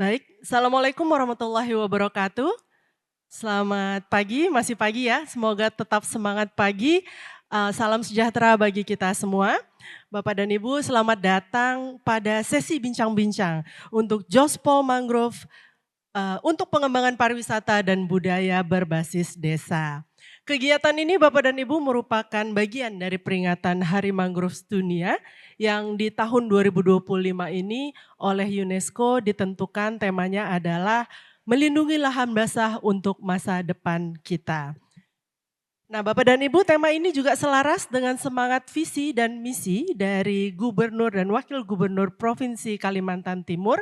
Baik, Assalamualaikum warahmatullahi wabarakatuh. Selamat pagi, masih pagi ya, semoga tetap semangat pagi. Salam sejahtera bagi kita semua. Bapak dan Ibu, selamat datang pada sesi bincang-bincang untuk Jospol Mangrove untuk pengembangan pariwisata dan budaya berbasis desa. Kegiatan ini Bapak dan Ibu merupakan bagian dari peringatan Hari Mangrove Dunia yang di tahun 2025 ini oleh UNESCO ditentukan temanya adalah melindungi lahan basah untuk masa depan kita. Nah, Bapak dan Ibu, tema ini juga selaras dengan semangat visi dan misi dari Gubernur dan Wakil Gubernur Provinsi Kalimantan Timur,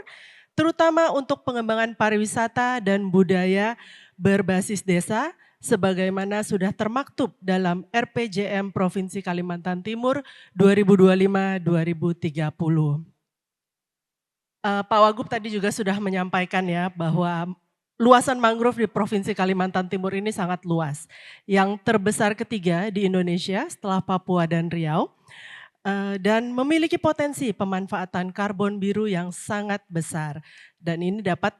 terutama untuk pengembangan pariwisata dan budaya berbasis desa, sebagaimana sudah termaktub dalam RPJM Provinsi Kalimantan Timur 2025-2030. Pak Wagub tadi juga sudah menyampaikan ya bahwa luasan mangrove di Provinsi Kalimantan Timur ini sangat luas. Yang terbesar ketiga di Indonesia setelah Papua dan Riau. Dan memiliki potensi pemanfaatan karbon biru yang sangat besar. Dan ini dapat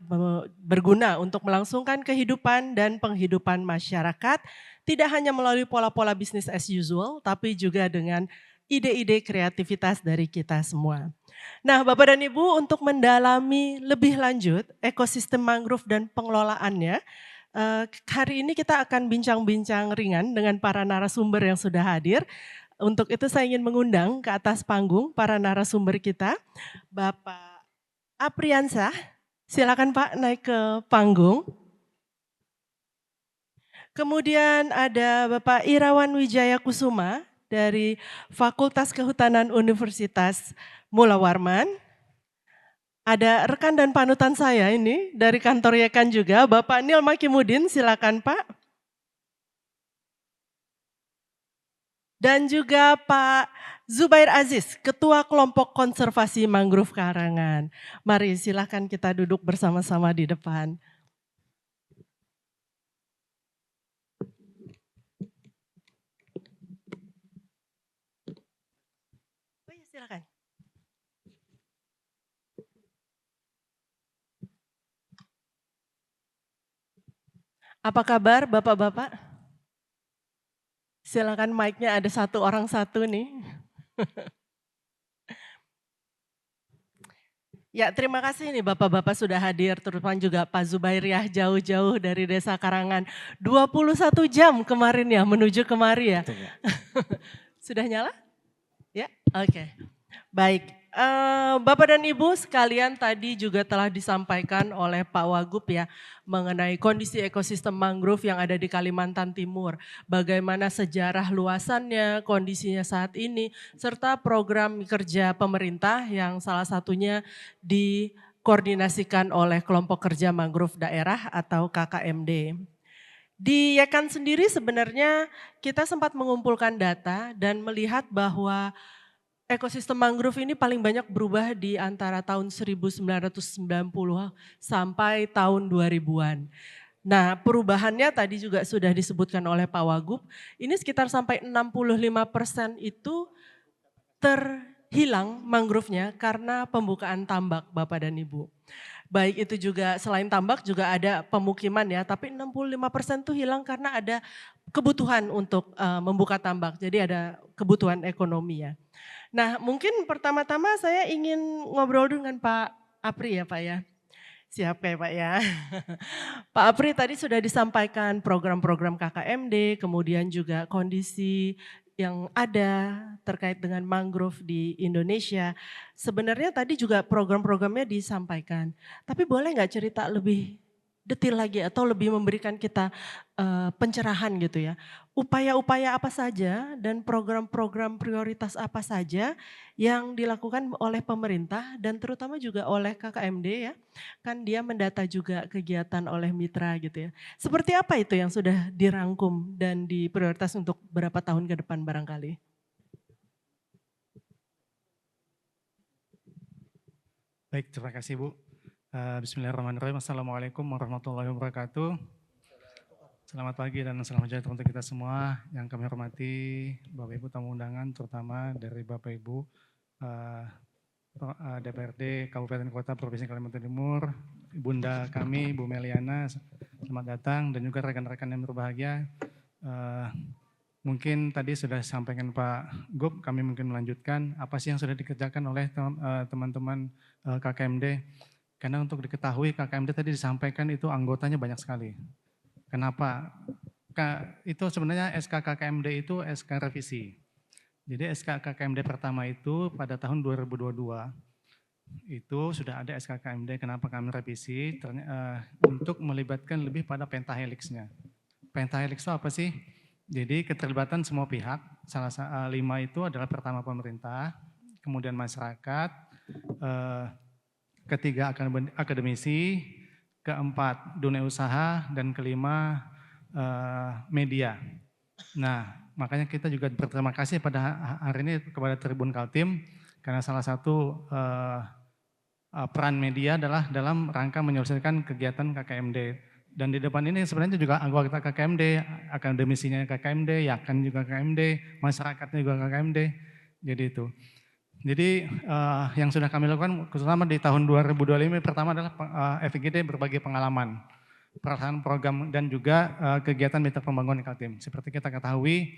berguna untuk melangsungkan kehidupan dan penghidupan masyarakat, tidak hanya melalui pola-pola bisnis as usual, tapi juga dengan ide-ide kreativitas dari kita semua. Nah, Bapak dan Ibu, untuk mendalami lebih lanjut ekosistem mangrove dan pengelolaannya, hari ini kita akan bincang-bincang ringan dengan para narasumber yang sudah hadir. Untuk itu saya ingin mengundang ke atas panggung para narasumber kita, Bapak Apriansah, silakan Pak naik ke panggung. Kemudian ada Bapak Irawan Wijaya Kusuma dari Fakultas Kehutanan Universitas Mula Warman. Ada rekan dan panutan saya ini dari kantor Yekan juga, Bapak Nil Makimudin, silakan Pak. Dan juga Pak Zubair Aziz, Ketua Kelompok Konservasi Mangrove Karangan. Mari silakan kita duduk bersama-sama di depan. Oh ya, silakan. Apa kabar Bapak-Bapak? Silakan mic-nya ada satu orang satu nih. Ya, terima kasih nih Bapak-Bapak sudah hadir, terutama juga Pak Zubair ya, jauh-jauh dari Desa Karangan. 21 jam kemarin ya, menuju kemari ya. Sudah nyala? Ya, oke. Baik, Bapak dan Ibu sekalian tadi juga telah disampaikan oleh Pak Wagub ya mengenai kondisi ekosistem mangrove yang ada di Kalimantan Timur. Bagaimana sejarah luasannya, kondisinya saat ini, serta program kerja pemerintah yang salah satunya dikoordinasikan oleh Kelompok Kerja Mangrove Daerah atau KKMD. Di Yekan sendiri sebenarnya kita sempat mengumpulkan data dan melihat bahwa ekosistem mangrove ini paling banyak berubah di antara tahun 1990 sampai tahun 2000-an. Nah, perubahannya tadi juga sudah disebutkan oleh Pak Wagub, ini sekitar sampai 65% itu terhilang mangrove-nya karena pembukaan tambak Bapak dan Ibu. Baik itu juga selain tambak juga ada pemukiman ya, tapi 65% itu hilang karena ada kebutuhan untuk membuka tambak, jadi ada kebutuhan ekonomi ya. Nah, mungkin pertama-tama saya ingin ngobrol dengan Pak Apri ya Pak ya. Siap ya Pak ya. Pak Apri tadi sudah disampaikan program-program KKMD, kemudian juga kondisi yang ada terkait dengan mangrove di Indonesia. Sebenarnya tadi juga program-programnya disampaikan. Tapi boleh nggak cerita lebih detail lagi atau lebih memberikan kita pencerahan gitu ya. Upaya-upaya apa saja dan program-program prioritas apa saja yang dilakukan oleh pemerintah dan terutama juga oleh KKMD ya. Kan dia mendata juga kegiatan oleh mitra gitu ya. Seperti apa itu yang sudah dirangkum dan diprioritas untuk berapa tahun ke depan barangkali? Baik, terima kasih Bu. Bismillahirrahmanirrahim. Assalamualaikum warahmatullahi wabarakatuh. Selamat pagi dan selamat sejahtera untuk kita semua. Yang kami hormati Bapak Ibu tamu undangan, terutama dari Bapak Ibu DPRD Kabupaten Kota Provinsi Kalimantan Timur, Bunda kami, Bu Meliana, selamat datang, dan juga rekan-rekan yang berbahagia. Mungkin tadi sudah disampaikan Pak Gub, kami mungkin melanjutkan apa sih yang sudah dikerjakan oleh teman-teman KKMD. Karena untuk diketahui KKMD tadi disampaikan itu anggotanya banyak sekali. Kenapa? Itu sebenarnya SK KKMD itu SK revisi. Jadi SK KKMD pertama itu pada tahun 2022 itu sudah ada SK KKMD. Kenapa kami revisi? Untuk melibatkan lebih pada pentahelixnya. Pentahelix itu apa sih? Jadi keterlibatan semua pihak. Salah 5 itu adalah pertama pemerintah, kemudian masyarakat, ketiga akademisi, keempat dunia usaha, dan kelima media. Nah, makanya kita juga berterima kasih pada hari ini kepada Tribun Kaltim karena salah satu peran media adalah dalam rangka menyelesaikan kegiatan KKMD. Dan di depan ini sebenarnya juga anggota KKMD, akademisinya KKMD, Yakan juga KKMD, masyarakatnya juga KKMD. Jadi itu. Jadi yang sudah kami lakukan terutama di tahun 2025 pertama adalah FGD berbagi pengalaman, pelaksanaan program dan juga kegiatan mitra pembangunan Kaltim. Seperti kita ketahui,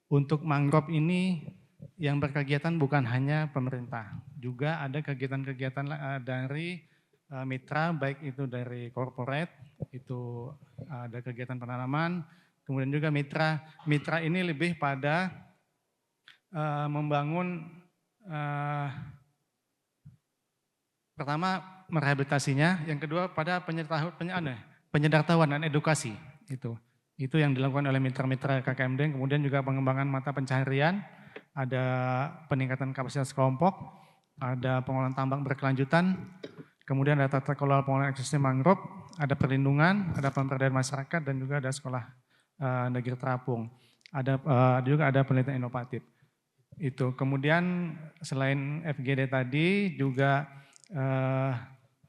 untuk mangrove ini yang berkegiatan bukan hanya pemerintah, juga ada kegiatan-kegiatan dari mitra, baik itu dari corporate, itu ada kegiatan penanaman, kemudian juga mitra ini lebih pada membangun pertama merehabilitasinya, yang kedua pada penyedartahuan dan edukasi. Itu yang dilakukan oleh mitra-mitra KKMD, kemudian juga pengembangan mata pencaharian, ada peningkatan kapasitas kelompok, ada pengolahan tambang berkelanjutan, kemudian ada tata kelola pengolahan ekosistem mangrove, ada perlindungan, ada pemberdayaan masyarakat, dan juga ada sekolah negeri terapung. Juga ada penelitian inovatif. Itu kemudian selain FGD tadi juga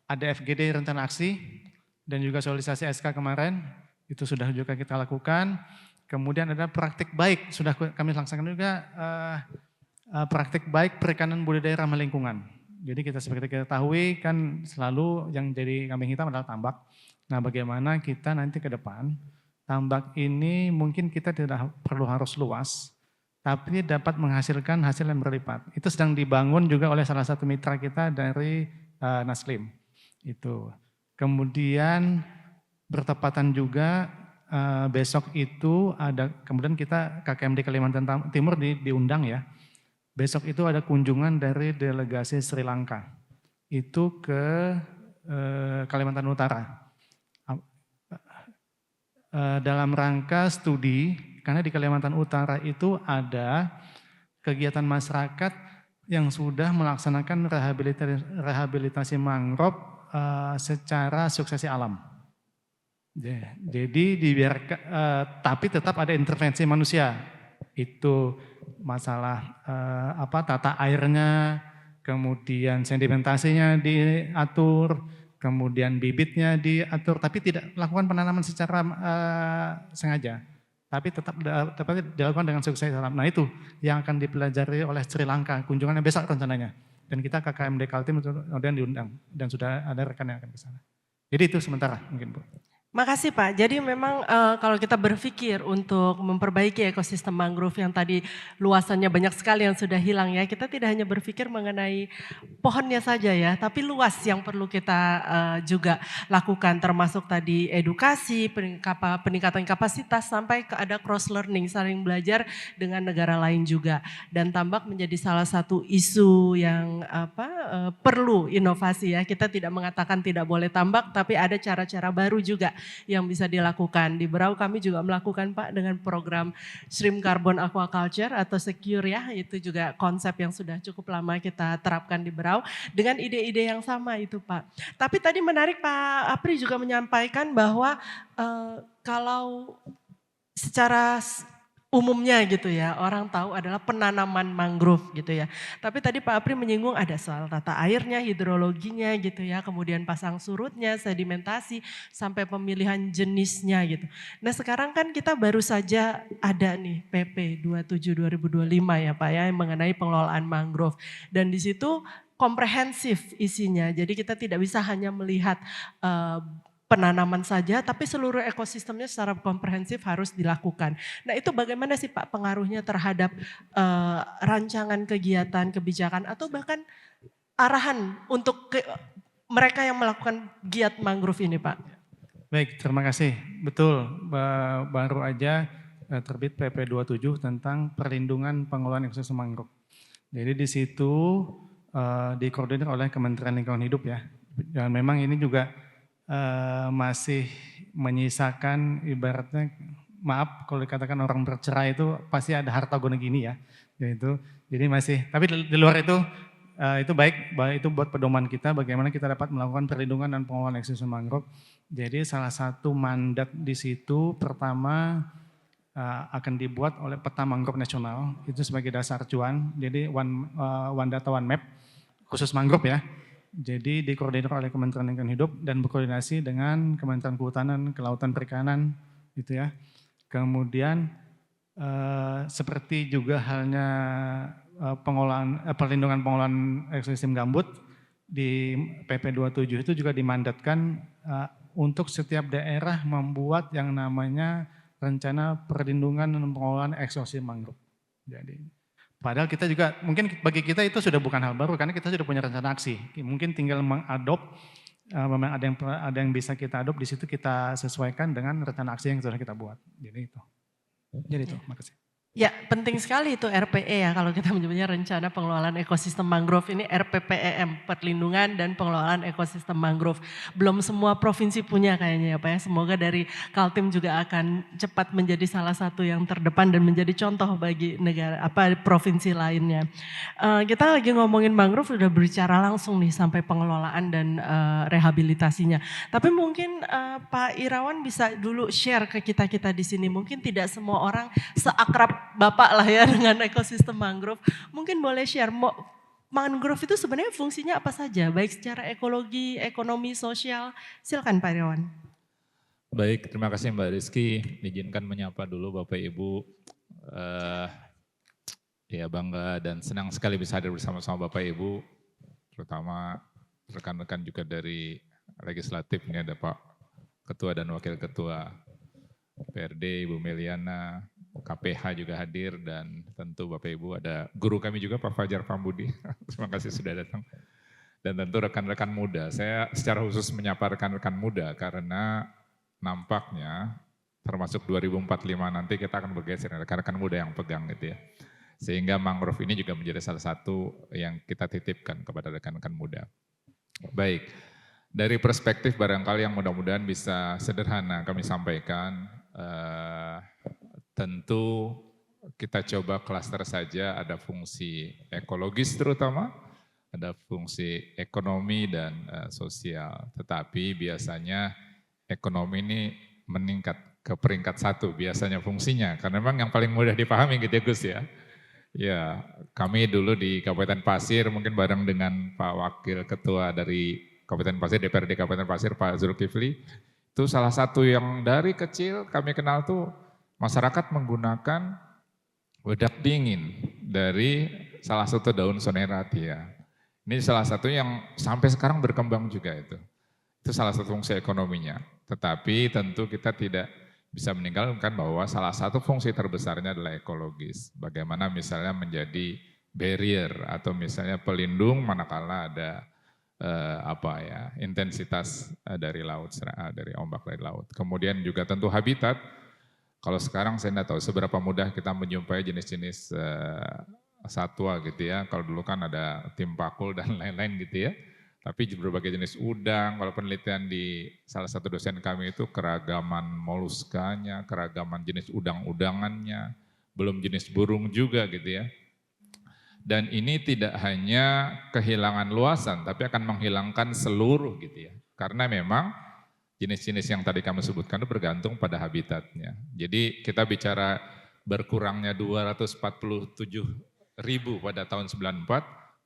ada FGD rencana aksi dan juga sosialisasi SK kemarin, itu sudah juga kita lakukan. Kemudian ada praktik baik, sudah kami laksanakan juga praktik baik perikanan budidaya ramah lingkungan. Jadi kita seperti kita ketahui kan selalu yang jadi kambing hitam adalah tambak. Nah, bagaimana kita nanti ke depan tambak ini mungkin kita tidak perlu harus luas, tapi dapat menghasilkan hasil yang berlipat. Itu sedang dibangun juga oleh salah satu mitra kita dari Naslim. Itu. Kemudian bertepatan juga besok itu ada, kemudian kita KKMD Kalimantan Timur diundang ya. Besok itu ada kunjungan dari delegasi Sri Lanka. Itu ke Kalimantan Utara. Dalam rangka studi, karena di Kalimantan Utara itu ada kegiatan masyarakat yang sudah melaksanakan rehabilitasi mangrove secara suksesi alam. Jadi dibiarkan, tapi tetap ada intervensi manusia. Itu masalah tata airnya, kemudian sedimentasinya diatur, kemudian bibitnya diatur, tapi tidak melakukan penanaman secara sengaja. Tapi tetap dilakukan dengan sukses alam. Nah itu yang akan dipelajari oleh Sri Lanka, kunjungannya besok rencananya. Dan kita KKMD Kaltim kemudian diundang dan sudah ada rekan yang akan ke sana. Jadi itu sementara mungkin Bu. Makasih Pak. Jadi memang kalau kita berpikir untuk memperbaiki ekosistem mangrove yang tadi luasannya banyak sekali yang sudah hilang ya, kita tidak hanya berpikir mengenai pohonnya saja ya, tapi luas yang perlu kita juga lakukan, termasuk tadi edukasi, peningkatan kapasitas, sampai ke ada cross learning, saling belajar dengan negara lain juga. Dan tambak menjadi salah satu isu yang perlu inovasi ya. Kita tidak mengatakan tidak boleh tambak, tapi ada cara-cara baru juga yang bisa dilakukan. Di Berau kami juga melakukan Pak dengan program Shrimp Carbon Aquaculture atau Secure ya, itu juga konsep yang sudah cukup lama kita terapkan di Berau dengan ide-ide yang sama itu Pak. Tapi tadi menarik Pak Apri juga menyampaikan bahwa kalau secara umumnya gitu ya, orang tahu adalah penanaman mangrove gitu ya. Tapi tadi Pak Apri menyinggung ada soal tata airnya, hidrologinya gitu ya, kemudian pasang surutnya, sedimentasi, sampai pemilihan jenisnya gitu. Nah sekarang kan kita baru saja ada nih PP 27 2025 ya Pak ya, yang mengenai pengelolaan mangrove. Dan di situ komprehensif isinya. Jadi kita tidak bisa hanya melihat penanaman saja, tapi seluruh ekosistemnya secara komprehensif harus dilakukan. Nah itu bagaimana sih Pak pengaruhnya terhadap rancangan kegiatan, kebijakan, atau bahkan arahan untuk mereka yang melakukan giat mangrove ini Pak? Baik, terima kasih. Betul, baru aja terbit PP 27 tentang perlindungan pengelolaan ekosistem mangrove. Jadi di situ dikoordinir oleh Kementerian Lingkungan Hidup ya. Dan memang ini juga masih menyisakan ibaratnya, maaf kalau dikatakan orang bercerai itu pasti ada harta guna gini ya. Jadi masih, tapi di luar itu baik itu buat pedoman kita bagaimana kita dapat melakukan perlindungan dan pengelolaan ekosistem mangrove. Jadi salah satu mandat di situ pertama akan dibuat oleh peta mangrove nasional itu sebagai dasar acuan. Jadi one data one map khusus mangrove ya. Jadi dikoordinir oleh Kementerian Lingkungan Hidup dan berkoordinasi dengan Kementerian Kehutanan, Kelautan, Perikanan gitu ya. Kemudian seperti juga halnya perlindungan pengelolaan ekosistem gambut di PP 27 itu juga dimandatkan untuk setiap daerah membuat yang namanya rencana perlindungan dan pengelolaan ekosistem mangrove. Jadi padahal kita juga, mungkin bagi kita itu sudah bukan hal baru karena kita sudah punya rencana aksi. Mungkin tinggal mengadop, memang ada yang bisa kita adop, di situ kita sesuaikan dengan rencana aksi yang sudah kita buat. Jadi itu, makasih. Ya penting sekali itu RPE ya kalau kita menyebutnya rencana pengelolaan ekosistem mangrove ini RPPEM, perlindungan dan pengelolaan ekosistem mangrove. Belum semua provinsi punya kayaknya ya Pak ya, semoga dari Kaltim juga akan cepat menjadi salah satu yang terdepan dan menjadi contoh bagi provinsi lainnya. Kita lagi ngomongin mangrove udah berbicara langsung nih sampai pengelolaan dan rehabilitasinya. Tapi mungkin Pak Irawan bisa dulu share ke kita di sini, mungkin tidak semua orang seakrab Bapak lah ya dengan ekosistem mangrove. Mungkin boleh share, mangrove itu sebenarnya fungsinya apa saja? Baik secara ekologi, ekonomi, sosial. Silakan Pak Irawan. Baik, terima kasih Mbak Rizky. Izinkan menyapa dulu Bapak Ibu. Ya bangga dan senang sekali bisa hadir bersama-sama Bapak Ibu. Terutama rekan-rekan juga dari legislatif. Ini ada Pak Ketua dan Wakil Ketua PRD, Ibu Meliana, KPH juga hadir, dan tentu Bapak Ibu ada guru kami juga Pak Fajar Pambudi. Terima kasih sudah datang. Dan tentu rekan-rekan muda. Saya secara khusus menyapa rekan-rekan muda karena nampaknya termasuk 2045 nanti kita akan bergeser rekan-rekan muda yang pegang gitu ya. Sehingga mangrove ini juga menjadi salah satu yang kita titipkan kepada rekan-rekan muda. Baik, dari perspektif barangkali yang mudah-mudahan bisa sederhana kami sampaikan. Tentu kita coba klaster saja, ada fungsi ekologis terutama, ada fungsi ekonomi dan sosial. Tetapi biasanya ekonomi ini meningkat ke peringkat 1 biasanya fungsinya, karena memang yang paling mudah dipahami gitu ya Gus ya. Ya, kami dulu di Kabupaten Pasir mungkin bareng dengan Pak Wakil Ketua dari Kabupaten Pasir, DPRD Kabupaten Pasir, Pak Zulkifli, itu salah satu yang dari kecil kami kenal tuh masyarakat menggunakan wedak dingin dari salah satu daun soneratia. Ini salah satu yang sampai sekarang berkembang juga itu. Itu salah satu fungsi ekonominya. Tetapi tentu kita tidak bisa meninggalkan bahwa salah satu fungsi terbesarnya adalah ekologis. Bagaimana misalnya menjadi barrier atau misalnya pelindung manakala ada intensitas dari laut, dari ombak dari laut. Kemudian juga tentu habitat. Kalau sekarang saya tidak tahu seberapa mudah kita menjumpai jenis-jenis satwa gitu ya. Kalau dulu kan ada tim pakul dan lain-lain gitu ya. Tapi berbagai jenis udang, kalau penelitian di salah satu dosen kami itu keragaman moluskanya, keragaman jenis udang-udangannya, belum jenis burung juga gitu ya. Dan ini tidak hanya kehilangan luasan, tapi akan menghilangkan seluruh gitu ya. Karena memang jenis-jenis yang tadi kami sebutkan itu bergantung pada habitatnya. Jadi kita bicara berkurangnya 247.000 pada tahun 94,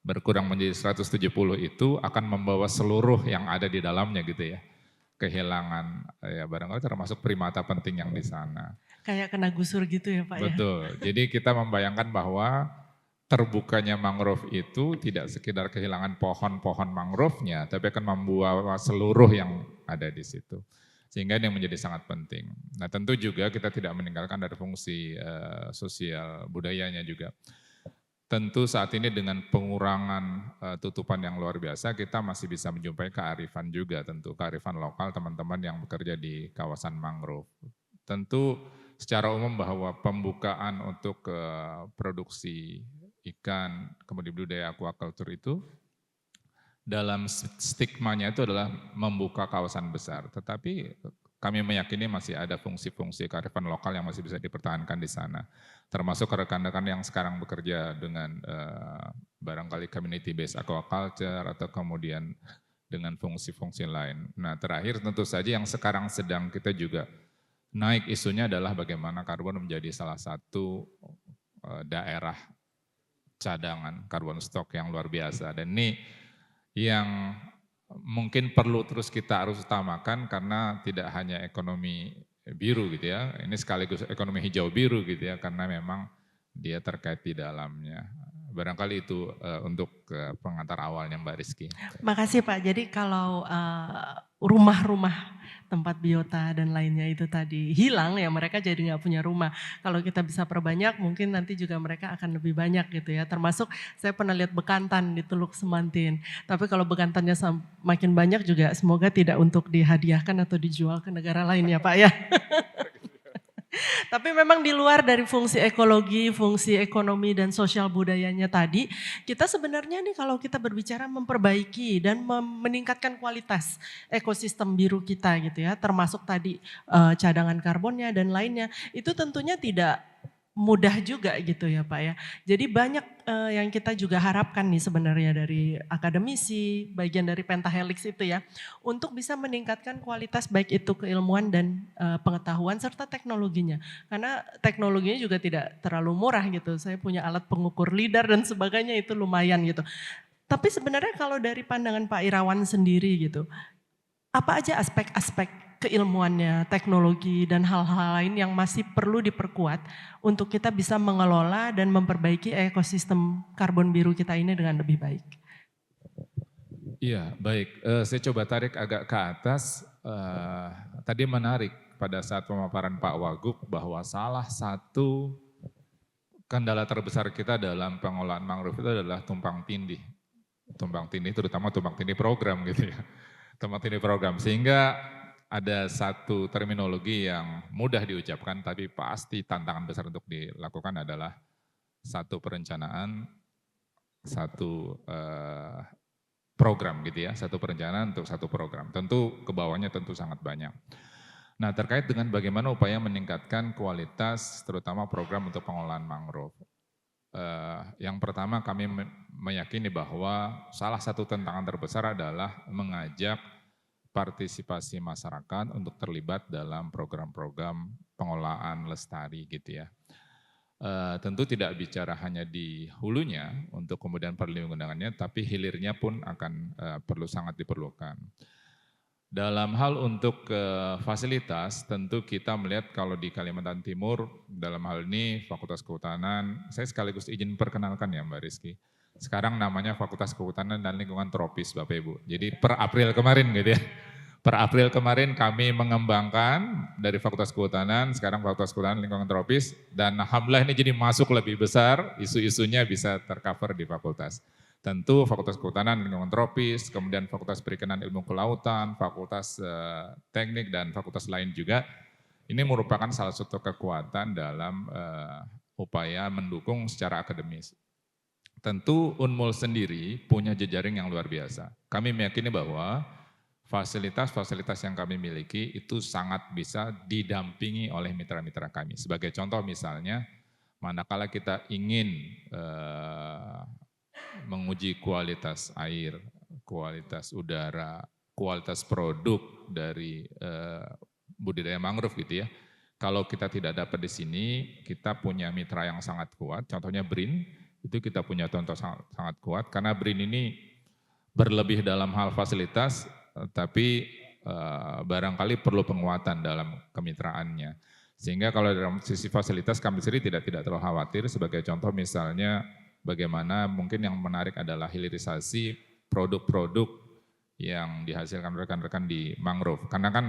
berkurang menjadi 170 itu akan membawa seluruh yang ada di dalamnya gitu ya. Kehilangan ya barangkali termasuk primata penting yang di sana. Kayak kena gusur gitu ya Pak ya? Betul, jadi kita membayangkan bahwa terbukanya mangrove itu tidak sekedar kehilangan pohon-pohon mangrove-nya, tapi akan membawa seluruh yang ada di situ. Sehingga ini yang menjadi sangat penting. Nah tentu juga kita tidak meninggalkan dari fungsi sosial budayanya juga. Tentu saat ini dengan pengurangan tutupan yang luar biasa, kita masih bisa menjumpai kearifan juga, tentu kearifan lokal teman-teman yang bekerja di kawasan mangrove. Tentu secara umum bahwa pembukaan untuk produksi ikan, kemudian budidaya aquaculture itu dalam stigmanya itu adalah membuka kawasan besar. Tetapi kami meyakini masih ada fungsi-fungsi kearifan lokal yang masih bisa dipertahankan di sana. Termasuk rekan-rekan yang sekarang bekerja dengan barangkali community based aquaculture atau kemudian dengan fungsi-fungsi lain. Nah terakhir tentu saja yang sekarang sedang kita juga naik isunya adalah bagaimana karbon menjadi salah satu daerah cadangan karbon stok yang luar biasa. Dan ini yang mungkin perlu terus kita harus utamakan karena tidak hanya ekonomi biru gitu ya, ini sekaligus ekonomi hijau biru gitu ya, karena memang dia terkait di dalamnya. Barangkali itu untuk pengantar awalnya Mbak Rizky. Makasih Pak, jadi kalau rumah-rumah tempat biota dan lainnya itu tadi hilang ya mereka jadi nggak punya rumah. Kalau kita bisa perbanyak mungkin nanti juga mereka akan lebih banyak gitu ya. Termasuk saya pernah lihat bekantan di Teluk Semantin. Tapi kalau bekantannya makin banyak juga semoga tidak untuk dihadiahkan atau dijual ke negara lain ya Pak ya. Tapi memang di luar dari fungsi ekologi, fungsi ekonomi dan sosial budayanya tadi, kita sebenarnya nih kalau kita berbicara memperbaiki dan meningkatkan kualitas ekosistem biru kita gitu ya, termasuk tadi cadangan karbonnya dan lainnya, itu tentunya tidak mudah juga gitu ya Pak ya. Jadi banyak yang kita juga harapkan nih sebenarnya dari akademisi, bagian dari Pentahelix itu ya, untuk bisa meningkatkan kualitas baik itu keilmuan dan pengetahuan serta teknologinya. Karena teknologinya juga tidak terlalu murah gitu. Saya punya alat pengukur lidar dan sebagainya itu lumayan gitu. Tapi sebenarnya kalau dari pandangan Pak Irawan sendiri gitu, apa aja aspek-aspek keilmuannya, teknologi dan hal-hal lain yang masih perlu diperkuat untuk kita bisa mengelola dan memperbaiki ekosistem karbon biru kita ini dengan lebih baik. Iya baik, saya coba tarik agak ke atas, tadi menarik pada saat pemaparan Pak Wagub bahwa salah satu kendala terbesar kita dalam pengolahan mangrove itu adalah tumpang tindih. Tumpang tindih terutama tumpang tindih program gitu ya. Tumpang tindih program sehingga ada satu terminologi yang mudah diucapkan tapi pasti tantangan besar untuk dilakukan adalah satu perencanaan, satu program gitu ya, satu perencanaan untuk satu program. Tentu ke bawahnya tentu sangat banyak. Nah terkait dengan bagaimana upaya meningkatkan kualitas terutama program untuk pengolahan mangrove. Yang pertama kami meyakini bahwa salah satu tantangan terbesar adalah mengajak partisipasi masyarakat untuk terlibat dalam program-program pengolahan lestari gitu ya. Tentu tidak bicara hanya di hulunya untuk kemudian perlindungannya, tapi hilirnya pun akan perlu sangat diperlukan. Dalam hal untuk fasilitas, tentu kita melihat kalau di Kalimantan Timur, dalam hal ini Fakultas Kehutanan, saya sekaligus izin perkenalkan ya Mbak Rizky. Sekarang namanya Fakultas Kehutanan dan Lingkungan Tropis Bapak Ibu. Jadi per April kemarin gitu ya. Per April kemarin kami mengembangkan dari Fakultas Kehutanan, sekarang Fakultas Kehutanan Lingkungan Tropis, dan alhamdulillah ini jadi masuk lebih besar, isu-isunya bisa tercover di fakultas. Tentu Fakultas Kehutanan Lingkungan Tropis, kemudian Fakultas Perikanan Ilmu Kelautan, Fakultas Teknik, dan fakultas lain juga. Ini merupakan salah satu kekuatan dalam upaya mendukung secara akademis. Tentu Unmul sendiri punya jejaring yang luar biasa. Kami meyakini bahwa fasilitas-fasilitas yang kami miliki itu sangat bisa didampingi oleh mitra-mitra kami. Sebagai contoh misalnya, manakala kita ingin menguji kualitas air, kualitas udara, kualitas produk dari budidaya mangrove gitu ya. Kalau kita tidak dapat di sini, kita punya mitra yang sangat kuat, contohnya BRIN, itu kita punya contoh sangat kuat, karena BRIN ini berlebih dalam hal fasilitas, tapi barangkali perlu penguatan dalam kemitraannya. Sehingga kalau dalam sisi fasilitas kami sendiri tidak terlalu khawatir, sebagai contoh misalnya bagaimana mungkin yang menarik adalah hilirisasi produk-produk yang dihasilkan rekan-rekan di mangrove. Karena kan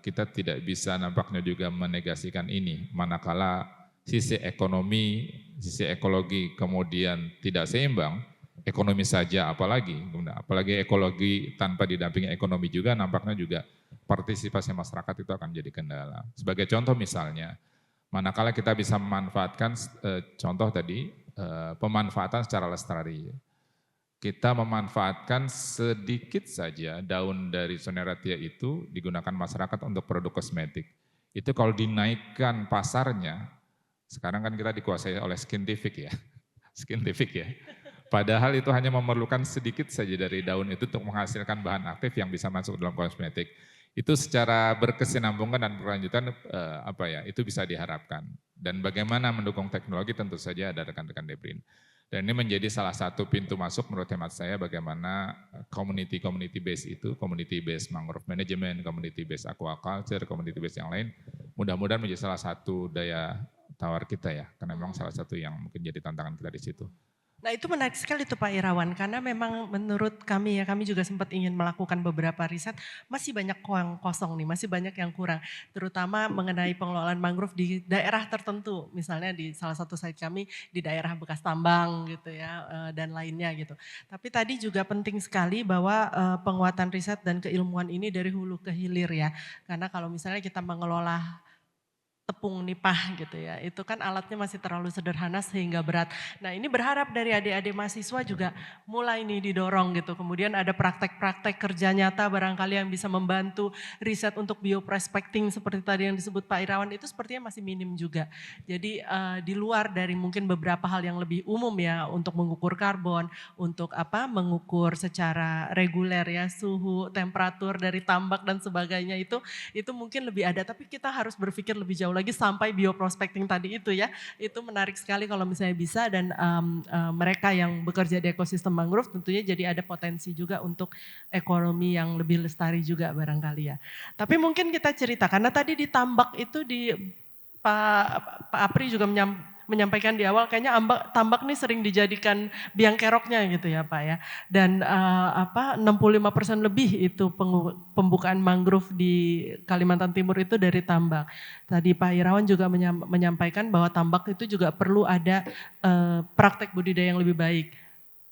kita tidak bisa nampaknya juga menegasikan ini, manakala sisi ekonomi, sisi ekologi kemudian tidak seimbang, ekonomi saja apalagi ekologi tanpa didampingi ekonomi juga nampaknya juga partisipasi masyarakat itu akan jadi kendala. Sebagai contoh misalnya, manakala kita bisa memanfaatkan contoh tadi pemanfaatan secara lestari. Kita memanfaatkan sedikit saja daun dari Soneratia itu digunakan masyarakat untuk produk kosmetik. Itu kalau dinaikkan pasarnya, sekarang kan kita dikuasai oleh Skintific ya. Skintific ya. Padahal itu hanya memerlukan sedikit saja dari daun itu untuk menghasilkan bahan aktif yang bisa masuk dalam kosmetik. Itu secara berkesinambungan dan berlanjutan itu bisa diharapkan. Dan bagaimana mendukung teknologi tentu saja ada rekan-rekan Deprin. Dan ini menjadi salah satu pintu masuk menurut hemat saya bagaimana community base itu, community base mangrove management, community base aquaculture, community base yang lain, mudah-mudahan menjadi salah satu daya tawar kita ya, karena memang salah satu yang mungkin jadi tantangan kita di situ. Nah itu menarik sekali tuh Pak Irawan, karena memang menurut kami ya, kami juga sempat ingin melakukan beberapa riset, masih banyak yang kosong nih, masih banyak yang kurang. Terutama mengenai pengelolaan mangrove di daerah tertentu, misalnya di salah satu site kami di daerah bekas tambang gitu ya, dan lainnya gitu. Tapi tadi juga penting sekali bahwa penguatan riset dan keilmuan ini dari hulu ke hilir ya. Karena kalau misalnya kita mengelola tepung nipah gitu ya, itu kan alatnya masih terlalu sederhana sehingga berat. Nah ini berharap dari adik-adik mahasiswa juga mulai nih didorong gitu. Kemudian ada praktek-praktek kerja nyata barangkali yang bisa membantu riset untuk bioprospecting seperti tadi yang disebut Pak Irawan itu sepertinya masih minim juga. Jadi di luar dari mungkin beberapa hal yang lebih umum ya untuk mengukur karbon, untuk mengukur secara reguler ya suhu, temperatur dari tambak dan sebagainya itu mungkin lebih ada. Tapi kita harus berpikir lebih jauh lagi sampai bioprospecting tadi itu ya, itu menarik sekali kalau misalnya bisa dan mereka yang bekerja di ekosistem mangrove tentunya jadi ada potensi juga untuk ekonomi yang lebih lestari juga barangkali ya. Tapi mungkin kita cerita, karena tadi di tambak itu di Pak Apri juga menyampaikan di awal kayaknya tambak nih sering dijadikan biang keroknya gitu ya Pak ya. Dan 65% lebih itu pembukaan mangrove di Kalimantan Timur itu dari tambak. Tadi Pak Irawan juga menyampaikan bahwa tambak itu juga perlu ada praktek budidaya yang lebih baik.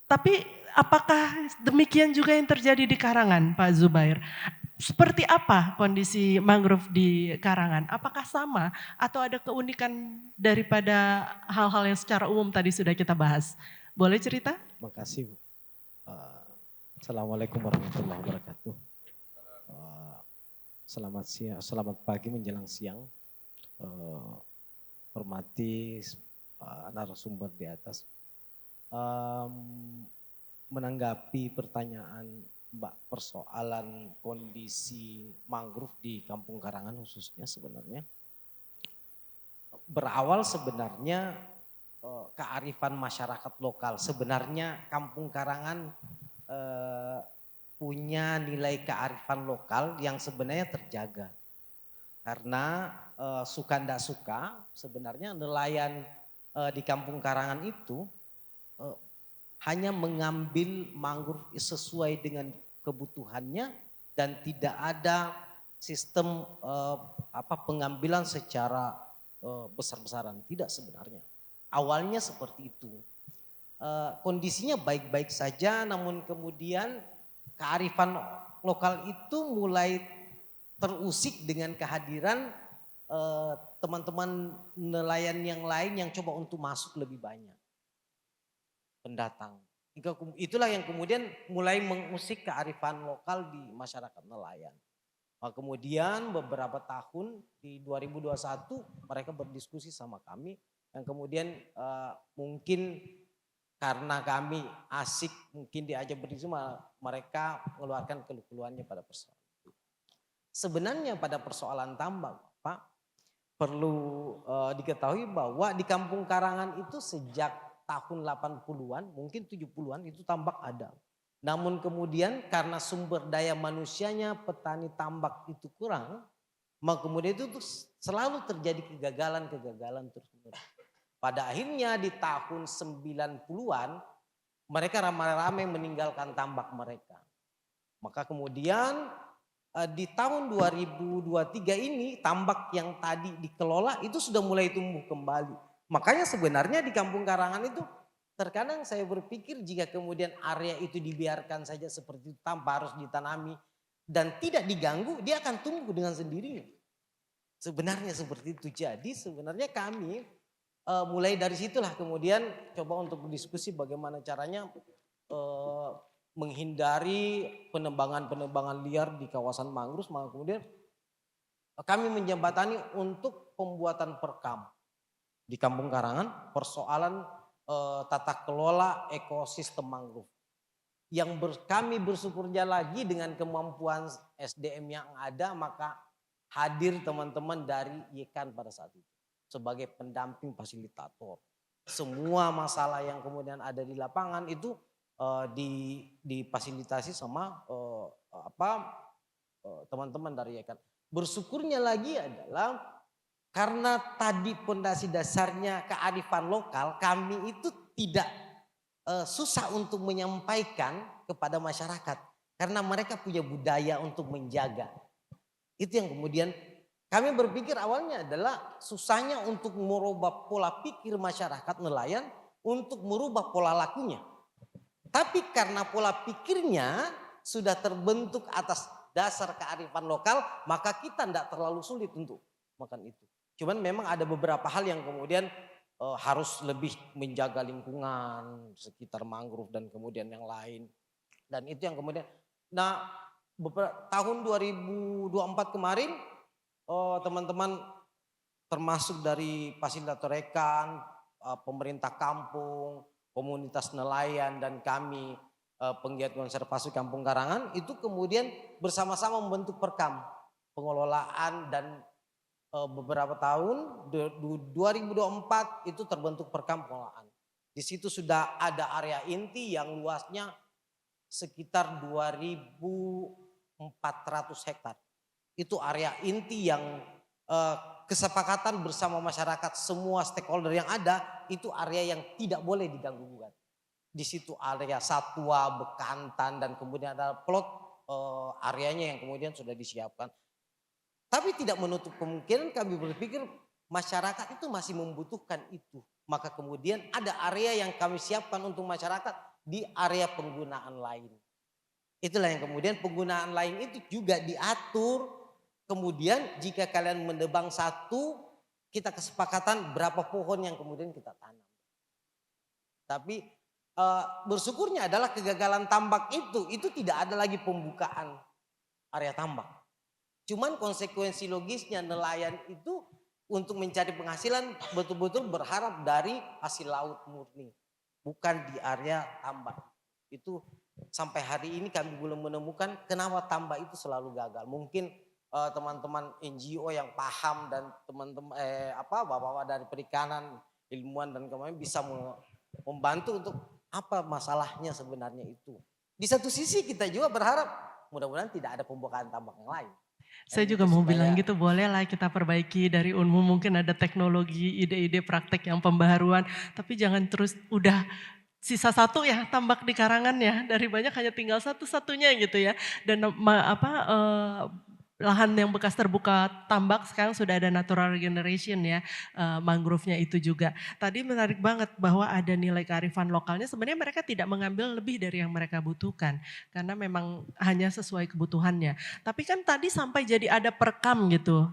Tapi apakah demikian juga yang terjadi di Karangan Pak Zubair? Seperti apa kondisi mangrove di Karangan? Apakah sama atau ada keunikan daripada hal-hal yang secara umum tadi sudah kita bahas? Boleh cerita? Terima kasih Bu. Assalamualaikum warahmatullahi wabarakatuh. Selamat siang, selamat pagi menjelang siang. Hormati narasumber di atas. Menanggapi pertanyaan Mbak, persoalan kondisi mangrove di Kampung Karangan khususnya sebenarnya berawal sebenarnya kearifan masyarakat lokal. Sebenarnya Kampung Karangan punya nilai kearifan lokal yang sebenarnya terjaga. Karena suka ndak suka sebenarnya nelayan di Kampung Karangan itu hanya mengambil mangrove sesuai dengan kebutuhannya dan tidak ada sistem pengambilan secara besar-besaran, tidak sebenarnya. Awalnya seperti itu. Kondisinya baik-baik saja, namun kemudian kearifan lokal itu mulai terusik dengan kehadiran teman-teman nelayan yang lain yang coba untuk masuk lebih banyak. Pendatang. Itulah yang kemudian mulai mengusik kearifan lokal di masyarakat nelayan. Nah, kemudian beberapa tahun di 2021 mereka berdiskusi sama kami yang kemudian mungkin karena kami asik mungkin diajak berdiskusi mereka mengeluarkan keluh-keluhannya pada persoalan itu. Sebenarnya pada persoalan tambak Pak perlu diketahui bahwa di Kampung Karangan itu sejak tahun 80-an, mungkin 70-an itu tambak ada. Namun kemudian karena sumber daya manusianya petani tambak itu kurang, maka kemudian itu selalu terjadi kegagalan terus-menerus. Pada akhirnya di tahun 90-an mereka ramai-ramai meninggalkan tambak mereka. Maka kemudian di tahun 2023 ini tambak yang tadi dikelola itu sudah mulai tumbuh kembali. Makanya sebenarnya di Kampung Karangan itu terkadang saya berpikir jika kemudian area itu dibiarkan saja seperti itu tanpa harus ditanami dan tidak diganggu, dia akan tumbuh dengan sendirinya. Sebenarnya seperti itu. Jadi sebenarnya kami mulai dari situlah kemudian coba untuk berdiskusi bagaimana caranya menghindari penebangan-penebangan liar di kawasan mangrove. Maka kemudian kami menjembatani untuk pembuatan perkam di Kampung Karangan persoalan tata kelola ekosistem mangrove. Kami bersyukurnya lagi dengan kemampuan SDM yang ada, maka hadir teman-teman dari YKAN pada saat itu sebagai pendamping fasilitator. Semua masalah yang kemudian ada di lapangan itu difasilitasi sama teman-teman dari YKAN. Bersyukurnya lagi adalah karena tadi pondasi dasarnya kearifan lokal, kami itu tidak susah untuk menyampaikan kepada masyarakat karena mereka punya budaya untuk menjaga. Itu yang kemudian kami berpikir awalnya adalah susahnya untuk merubah pola pikir masyarakat nelayan untuk merubah pola lakunya. Tapi karena pola pikirnya sudah terbentuk atas dasar kearifan lokal, maka kita tidak terlalu sulit untuk makan itu. Cuman memang ada beberapa hal yang kemudian harus lebih menjaga lingkungan sekitar mangrove dan kemudian yang lain. Dan itu yang kemudian, nah tahun 2024 kemarin teman-teman termasuk dari fasilitator rekan, pemerintah kampung, komunitas nelayan dan kami penggiat konservasi Kampung Karangan itu kemudian bersama-sama membentuk perkam pengelolaan dan beberapa tahun 2024 itu terbentuk perkam pengelolaan. Di situ sudah ada area inti yang luasnya sekitar 2.400 hektar. Itu area inti yang kesepakatan bersama masyarakat semua stakeholder yang ada itu area yang tidak boleh diganggu gugat. Di situ area satwa, bekantan dan kemudian ada plot areanya yang kemudian sudah disiapkan. Tapi tidak menutup kemungkinan kami berpikir masyarakat itu masih membutuhkan itu. Maka kemudian ada area yang kami siapkan untuk masyarakat di area penggunaan lain. Itulah yang kemudian penggunaan lain itu juga diatur. Kemudian jika kalian menebang satu, kita kesepakatan berapa pohon yang kemudian kita tanam. Tapi bersyukurnya adalah kegagalan tambak itu tidak ada lagi pembukaan area tambak. Cuman konsekuensi logisnya nelayan itu untuk mencari penghasilan betul-betul berharap dari hasil laut murni. Bukan di area tambak. Itu sampai hari ini kami belum menemukan kenapa tambak itu selalu gagal. Mungkin teman-teman NGO yang paham dan teman-teman bapak-bapak dari perikanan, ilmuwan dan kemarin bisa membantu untuk apa masalahnya sebenarnya itu. Di satu sisi kita juga berharap mudah-mudahan tidak ada pembukaan tambak yang lain. Saya juga mau bilang gitu, bolehlah kita perbaiki dari UNMU, mungkin ada teknologi, ide-ide praktek yang pembaharuan, tapi jangan terus udah sisa satu ya tambak di Karangan ya, dari banyak hanya tinggal satu-satunya gitu ya. Dan lahan yang bekas terbuka tambak sekarang sudah ada natural regeneration ya, mangrove-nya itu juga. Tadi menarik banget bahwa ada nilai kearifan lokalnya, sebenarnya mereka tidak mengambil lebih dari yang mereka butuhkan karena memang hanya sesuai kebutuhannya. Tapi kan tadi sampai jadi ada perkam gitu,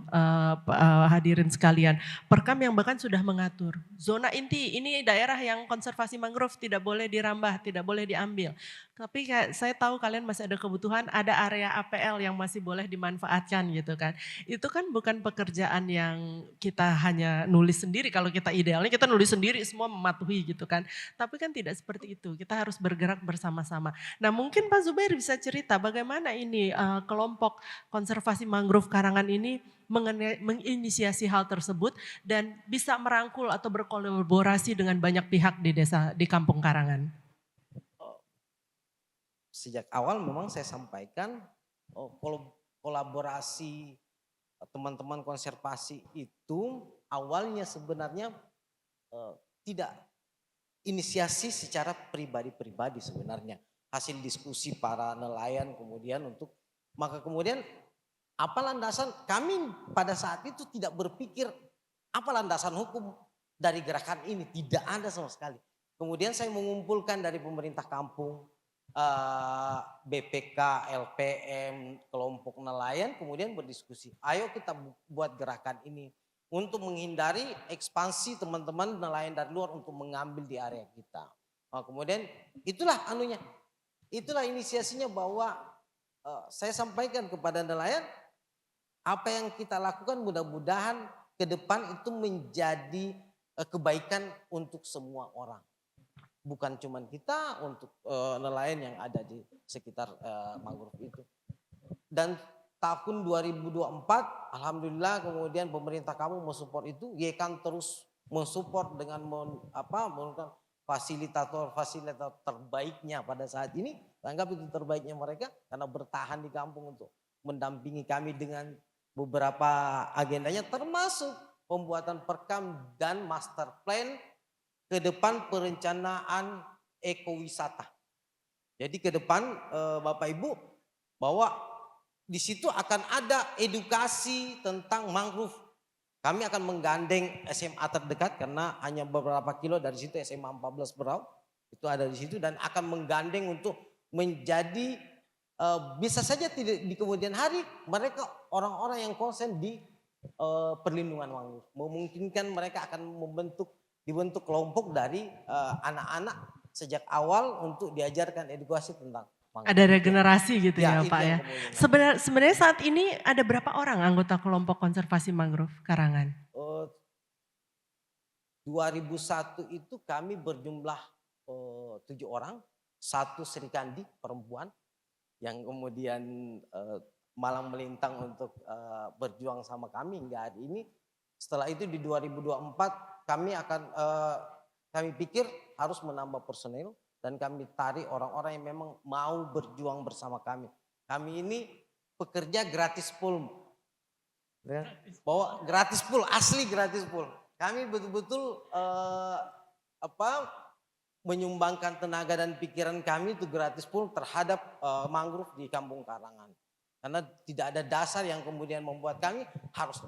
hadirin sekalian, perkam yang bahkan sudah mengatur zona inti, ini daerah yang konservasi mangrove tidak boleh dirambah, tidak boleh diambil. Tapi saya tahu kalian masih ada kebutuhan, ada area APL yang masih boleh dimanfaatkan gitu kan. Itu kan bukan pekerjaan yang kita hanya nulis sendiri, kalau kita idealnya kita nulis sendiri semua mematuhi gitu kan. Tapi kan tidak seperti itu, kita harus bergerak bersama-sama. Nah mungkin Pak Zubair bisa cerita bagaimana ini kelompok konservasi mangrove Karangan ini menginisiasi hal tersebut dan bisa merangkul atau berkolaborasi dengan banyak pihak di Kampung Karangan. Sejak awal memang saya sampaikan kolaborasi teman-teman konservasi itu awalnya sebenarnya tidak inisiasi secara pribadi-pribadi sebenarnya. Hasil diskusi para nelayan kemudian maka kemudian apa landasan kami pada saat itu tidak berpikir apa landasan hukum dari gerakan ini, tidak ada sama sekali. Kemudian saya mengumpulkan dari pemerintah kampung, BPK, LPM, kelompok nelayan, kemudian berdiskusi. Ayo kita buat gerakan ini untuk menghindari ekspansi teman-teman nelayan dari luar untuk mengambil di area kita. Kemudian itulah inisiasinya bahwa saya sampaikan kepada nelayan, apa yang kita lakukan mudah-mudahan ke depan itu menjadi kebaikan untuk semua orang. Bukan cuma kita, untuk nelayan yang ada di sekitar mangrove itu. Dan tahun 2024 alhamdulillah kemudian pemerintah kamu mensupport itu, YKAN terus mensupport dengan menggunakan fasilitator terbaiknya pada saat ini. Anggap itu terbaiknya mereka karena bertahan di kampung untuk mendampingi kami dengan beberapa agendanya termasuk pembuatan perkam dan master plan ke depan perencanaan ekowisata. Jadi ke depan Bapak Ibu bahwa di situ akan ada edukasi tentang mangrove. Kami akan menggandeng SMA terdekat karena hanya beberapa kilo dari situ SMA 14 Berau itu ada di situ dan akan menggandeng untuk menjadi bisa saja tidak di kemudian hari mereka orang-orang yang konsen di perlindungan mangrove. Memungkinkan mereka akan dibentuk kelompok dari anak-anak sejak awal untuk diajarkan edukasi tentang mangrove. Ada regenerasi gitu ya itu Pak ya. kemudian. Sebenarnya saat ini ada berapa orang anggota kelompok konservasi mangrove Karangan? 2001 itu kami berjumlah 7 orang, 1 Sri Kandi perempuan yang kemudian malang melintang untuk berjuang sama kami hingga hari ini. Setelah itu di 2024 kami pikir harus menambah personel dan kami tarik orang-orang yang memang mau berjuang bersama kami. Kami ini pekerja gratis full. Bahwa gratis full, asli gratis full. Kami betul-betul menyumbangkan tenaga dan pikiran kami itu gratis full terhadap mangrove di Kampung Karangan. Karena tidak ada dasar yang kemudian membuat kami harus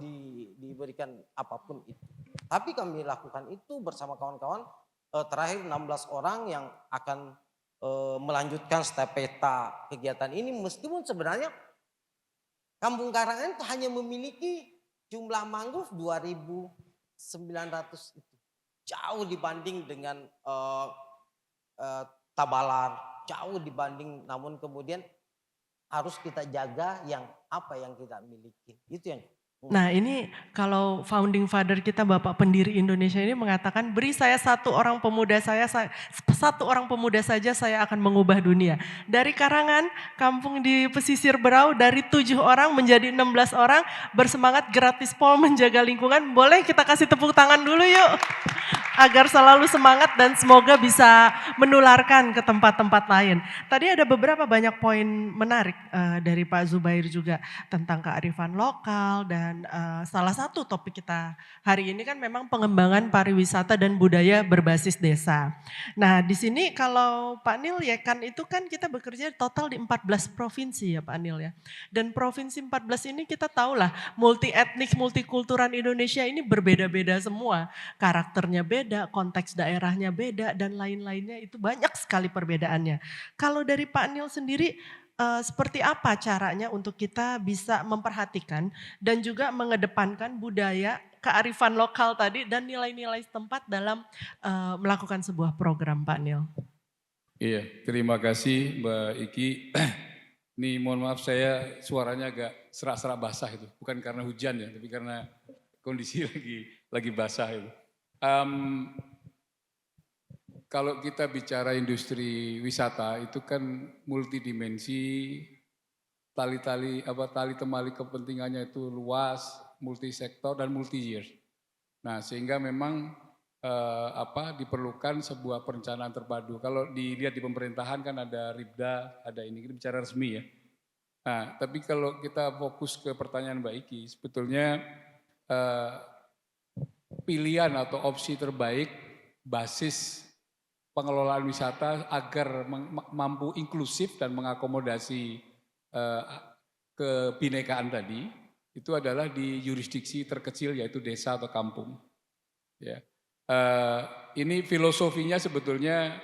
diberikan apapun itu. Tapi kami lakukan itu bersama kawan-kawan, terakhir 16 orang yang akan melanjutkan stafeta kegiatan ini. Meskipun sebenarnya Kampung Karangan itu hanya memiliki jumlah mangrove 2.900 itu. Jauh dibanding dengan Tabalar, jauh dibanding, namun kemudian harus kita jaga apa yang kita miliki. Itu yang. Nah ini kalau founding father kita Bapak pendiri Indonesia ini mengatakan beri saya satu orang pemuda saja saya akan mengubah dunia. Dari Karangan, kampung di pesisir Berau dari 7 orang menjadi 16 orang bersemangat gratis pol menjaga lingkungan. Boleh kita kasih tepuk tangan dulu yuk. Agar selalu semangat dan semoga bisa menularkan ke tempat-tempat lain. Tadi ada beberapa banyak poin menarik dari Pak Zubair juga tentang kearifan lokal dan salah satu topik kita hari ini kan memang pengembangan pariwisata dan budaya berbasis desa. Nah di sini kalau Pak Nil ya kan itu kan kita bekerja total di 14 provinsi ya Pak Nil ya. Dan provinsi 14 ini kita tahulah multi etnik, multikulturan Indonesia ini berbeda-beda semua. Karakternya beda, konteks daerahnya beda dan lain-lainnya itu banyak sekali perbedaannya. Kalau dari Pak Nil sendiri seperti apa caranya untuk kita bisa memperhatikan dan juga mengedepankan budaya, kearifan lokal tadi dan nilai-nilai setempat dalam melakukan sebuah program Pak Nil? Iya, terima kasih Mbak Iki. Ini mohon maaf saya suaranya agak serak-serak basah itu. Bukan karena hujan ya, tapi karena kondisi lagi basah itu. Kalau kita bicara industri wisata itu kan multidimensi, tali temali kepentingannya itu luas, multisektor dan multi year. Nah, sehingga memang diperlukan sebuah perencanaan terpadu. Kalau dilihat di pemerintahan kan ada Ribda, ada ini kita bicara resmi ya. Nah, tapi kalau kita fokus ke pertanyaan Mbak Iki, sebetulnya pilihan atau opsi terbaik basis pengelolaan wisata agar mampu inklusif dan mengakomodasi kebinekaan tadi, itu adalah di yurisdiksi terkecil yaitu desa atau kampung. Ya. Ini filosofinya sebetulnya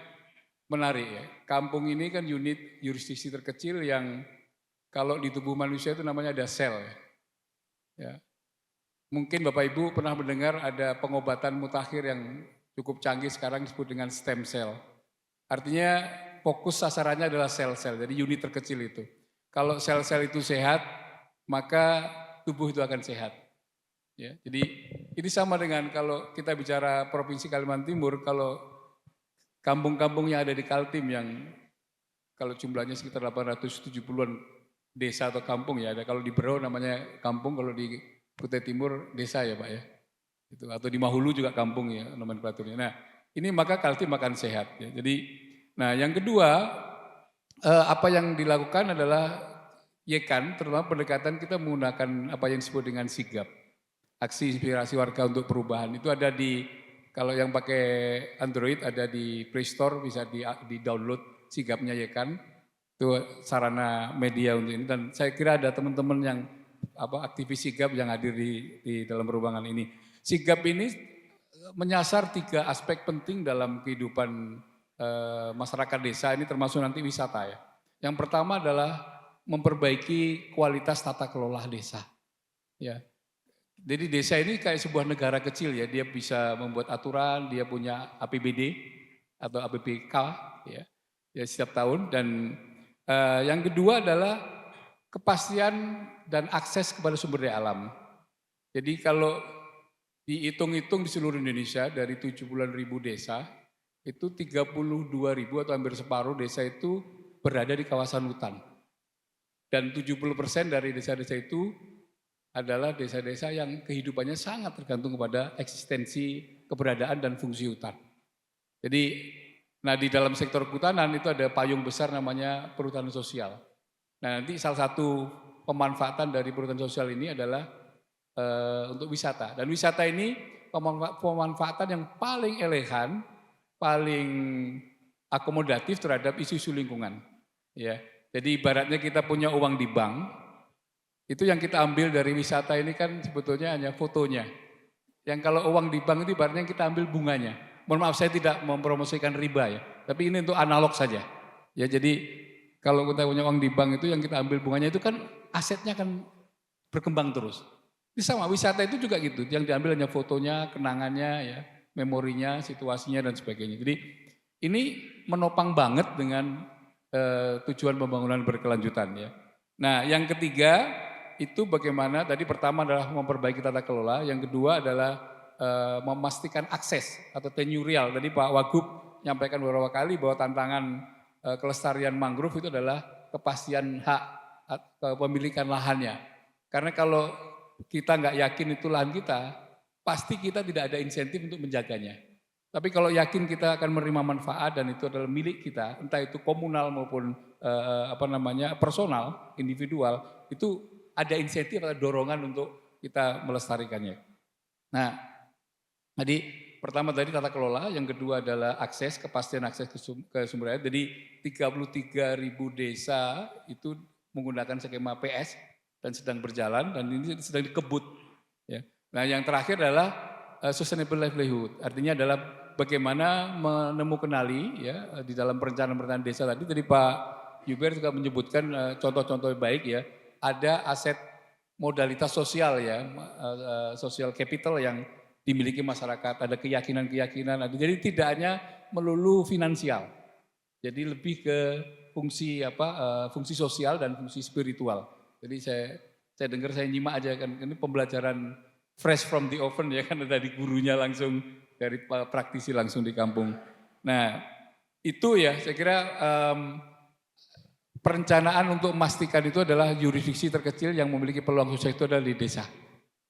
menarik ya. Kampung ini kan unit yurisdiksi terkecil yang kalau di tubuh manusia itu namanya ada sel. Ya. Mungkin Bapak Ibu pernah mendengar ada pengobatan mutakhir yang cukup canggih sekarang disebut dengan stem cell. Artinya fokus sasarannya adalah sel-sel, jadi unit terkecil itu. Kalau sel-sel itu sehat, maka tubuh itu akan sehat. Ya, jadi ini sama dengan kalau kita bicara Provinsi Kalimantan Timur, kalau kampung-kampung yang ada di Kaltim yang kalau jumlahnya sekitar 870-an desa atau kampung ya, ada kalau di Berau namanya kampung, kalau di Kutai Timur desa ya Pak ya. Itu, atau di Mahulu juga kampung ya nomenklaturnya. Nah, ini maka Kaltim akan sehat ya. Jadi, nah yang kedua apa yang dilakukan adalah YEKAN, terutama pendekatan kita menggunakan apa yang disebut dengan sigap. Aksi inspirasi warga untuk perubahan. Itu ada di, kalau yang pakai Android ada di Play Store, bisa di download sigapnya YEKAN. Itu sarana media untuk ini. Dan saya kira ada teman-teman yang aktivis sigap yang hadir di dalam perubahan ini. Sigap ini menyasar 3 aspek penting dalam kehidupan masyarakat desa ini, termasuk nanti wisata ya. Yang pertama adalah memperbaiki kualitas tata kelola desa. Ya. Jadi desa ini kayak sebuah negara kecil ya, dia bisa membuat aturan, dia punya APBD atau APBK ya setiap tahun. Dan yang kedua adalah kepastian dan akses kepada sumber daya alam. Jadi kalau dihitung-hitung di seluruh Indonesia dari 70.000 desa, itu 32.000 atau hampir separuh desa itu berada di kawasan hutan. Dan 70% dari desa-desa itu adalah desa-desa yang kehidupannya sangat tergantung kepada eksistensi, keberadaan dan fungsi hutan. Jadi, nah di dalam sektor kehutanan itu ada payung besar namanya perhutanan sosial. Nah nanti salah satu pemanfaatan dari perhutanan sosial ini adalah untuk wisata. Dan wisata ini pemanfaatan yang paling elegan, paling akomodatif terhadap isu-isu lingkungan. Ya, jadi ibaratnya kita punya uang di bank, itu yang kita ambil dari wisata ini kan sebetulnya hanya fotonya. Yang kalau uang di bank itu ibaratnya kita ambil bunganya. Mohon maaf saya tidak mempromosikan riba ya, tapi ini untuk analog saja. Ya jadi kalau kita punya uang di bank itu yang kita ambil bunganya itu kan asetnya kan berkembang terus. Ini sama wisata itu juga gitu, yang diambil hanya fotonya, kenangannya ya, memorinya, situasinya dan sebagainya. Jadi ini menopang banget dengan tujuan pembangunan berkelanjutan ya. Nah yang ketiga itu bagaimana, tadi pertama adalah memperbaiki tata kelola, yang kedua adalah memastikan akses atau tenurial. Tadi Pak Wagub menyampaikan beberapa kali bahwa tantangan kelestarian mangrove itu adalah kepastian hak kepemilikan lahannya. Karena kalau kita nggak yakin itu lahan kita, pasti kita tidak ada insentif untuk menjaganya. Tapi kalau yakin kita akan menerima manfaat dan itu adalah milik kita, entah itu komunal maupun personal, individual, itu ada insentif atau dorongan untuk kita melestarikannya. Nah, jadi pertama tadi tata kelola, yang kedua adalah akses, kepastian akses ke sumber daya. Jadi 33.000 desa itu menggunakan skema PS dan sedang berjalan dan ini sedang dikebut. Ya. Nah, yang terakhir adalah sustainable livelihood, artinya adalah bagaimana menemukan ya di dalam perencanaan desa tadi. Tadi Pak Yuber juga menyebutkan contoh-contoh baik ya. Ada aset modalitas sosial ya, social capital yang dimiliki masyarakat. Ada keyakinan-keyakinan. Jadi tidak hanya melulu finansial. Jadi lebih ke fungsi fungsi sosial dan fungsi spiritual. Jadi saya dengar, saya nyimak aja kan ini pembelajaran fresh from the oven ya kan, dari gurunya langsung, dari praktisi langsung di kampung. Nah itu ya saya kira perencanaan untuk memastikan itu adalah yurisdiksi terkecil yang memiliki peluang sukses itu adalah di desa.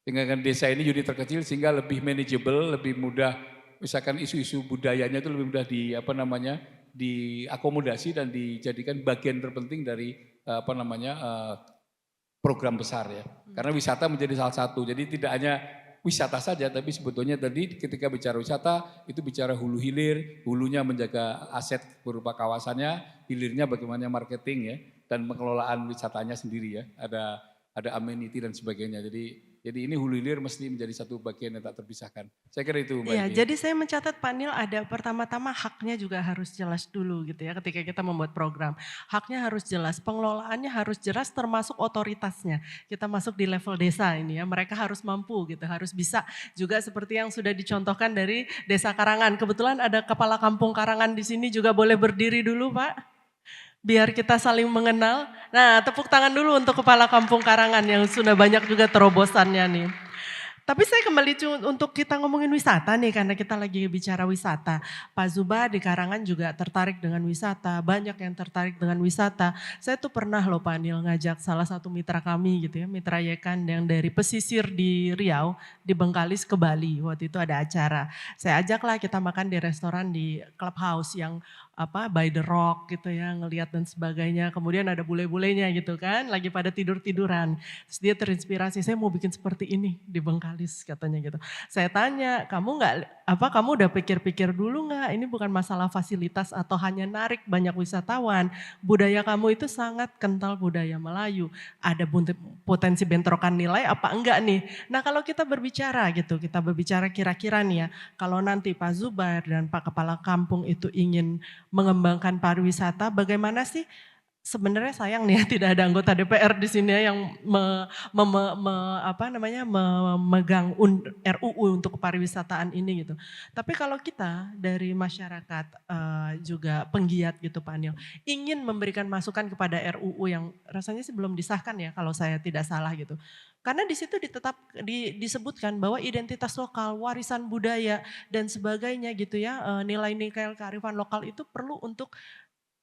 Sehingga desa ini unit terkecil sehingga lebih manageable, lebih mudah, misalkan isu-isu budayanya itu lebih mudah diakomodasi dan dijadikan bagian terpenting dari program besar ya. Karena wisata menjadi salah satu. Jadi tidak hanya wisata saja, tapi sebetulnya tadi ketika bicara wisata itu bicara hulu hilir, hulunya menjaga aset berupa kawasannya, hilirnya bagaimana marketing ya dan pengelolaan wisatanya sendiri ya. Ada amenity dan sebagainya. Jadi ini hulu hilir mesti menjadi satu bagian yang tak terpisahkan. Saya kira itu Mbak Iya, Eki. jadi saya mencatat Pak Nil ada pertama-tama haknya juga harus jelas dulu gitu ya ketika kita membuat program. Haknya harus jelas, pengelolaannya harus jelas termasuk otoritasnya. Kita masuk di level desa ini ya, mereka harus mampu gitu, harus bisa juga seperti yang sudah dicontohkan dari Desa Karangan. Kebetulan ada Kepala Kampung Karangan di sini juga boleh berdiri dulu Pak. Biar kita saling mengenal. Nah, tepuk tangan dulu untuk Kepala Kampung Karangan yang sudah banyak juga terobosannya nih. Tapi saya kembali untuk kita ngomongin wisata nih, karena kita lagi bicara wisata. Pak Zuba di Karangan juga tertarik dengan wisata, banyak yang tertarik dengan wisata. Saya tuh pernah loh Pak Nil ngajak salah satu mitra kami gitu ya, mitra Yekan yang dari pesisir di Riau, di Bengkalis ke Bali. Waktu itu ada acara. Saya ajaklah kita makan di restoran di clubhouse yang by the rock gitu ya, ngelihat dan sebagainya. Kemudian ada bule-bulenya gitu kan, lagi pada tidur-tiduran. Terus dia terinspirasi, saya mau bikin seperti ini di Bengkalis katanya gitu. Saya tanya, kamu udah pikir-pikir dulu nggak? Ini bukan masalah fasilitas atau hanya narik banyak wisatawan. Budaya kamu itu sangat kental budaya Melayu. Ada potensi bentrokan nilai apa enggak nih? Nah kalau kita berbicara gitu, kita berbicara kira-kira nih ya, kalau nanti Pak Zubair dan Pak Kepala Kampung itu ingin mengembangkan pariwisata, bagaimana sih? Sebenarnya sayang nih ya, tidak ada anggota DPR di sini ya yang memegang RUU untuk pariwisataan ini gitu. Tapi kalau kita dari masyarakat juga penggiat gitu Pak Nil, ingin memberikan masukan kepada RUU yang rasanya sih belum disahkan ya kalau saya tidak salah gitu. Karena di situ disebutkan bahwa identitas lokal, warisan budaya dan sebagainya gitu ya, nilai-nilai kearifan lokal itu perlu untuk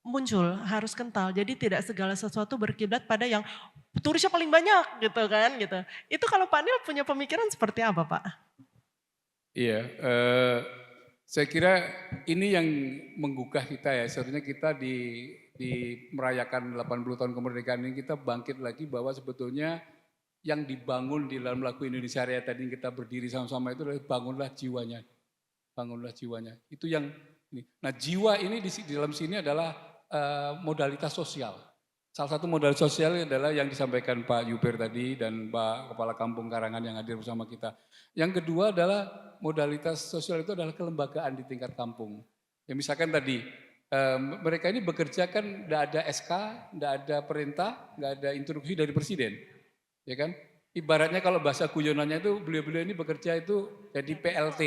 muncul, harus kental. Jadi tidak segala sesuatu berkiblat pada yang turisnya paling banyak gitu kan gitu. Itu kalau Pak Nil punya pemikiran seperti apa Pak? Iya, saya kira ini yang menggugah kita ya. Sebenarnya kita di merayakan 80 tahun kemerdekaan ini kita bangkit lagi bahwa sebetulnya yang dibangun di dalam lagu Indonesia Raya tadi kita berdiri sama-sama itu adalah bangunlah jiwanya. Bangunlah jiwanya. Itu yang ini. Nah, jiwa ini di dalam sini adalah modalitas sosial. Salah satu modalitas sosial adalah yang disampaikan Pak Yuber tadi dan Pak Kepala Kampung Karangan yang hadir bersama kita. Yang kedua adalah modalitas sosial itu adalah kelembagaan di tingkat kampung. Ya misalkan tadi mereka ini bekerja kan tidak ada SK, tidak ada perintah, tidak ada instruksi dari presiden. Ya kan? Ibaratnya kalau bahasa guyonannya itu beliau-beliau ini bekerja itu jadi PLT.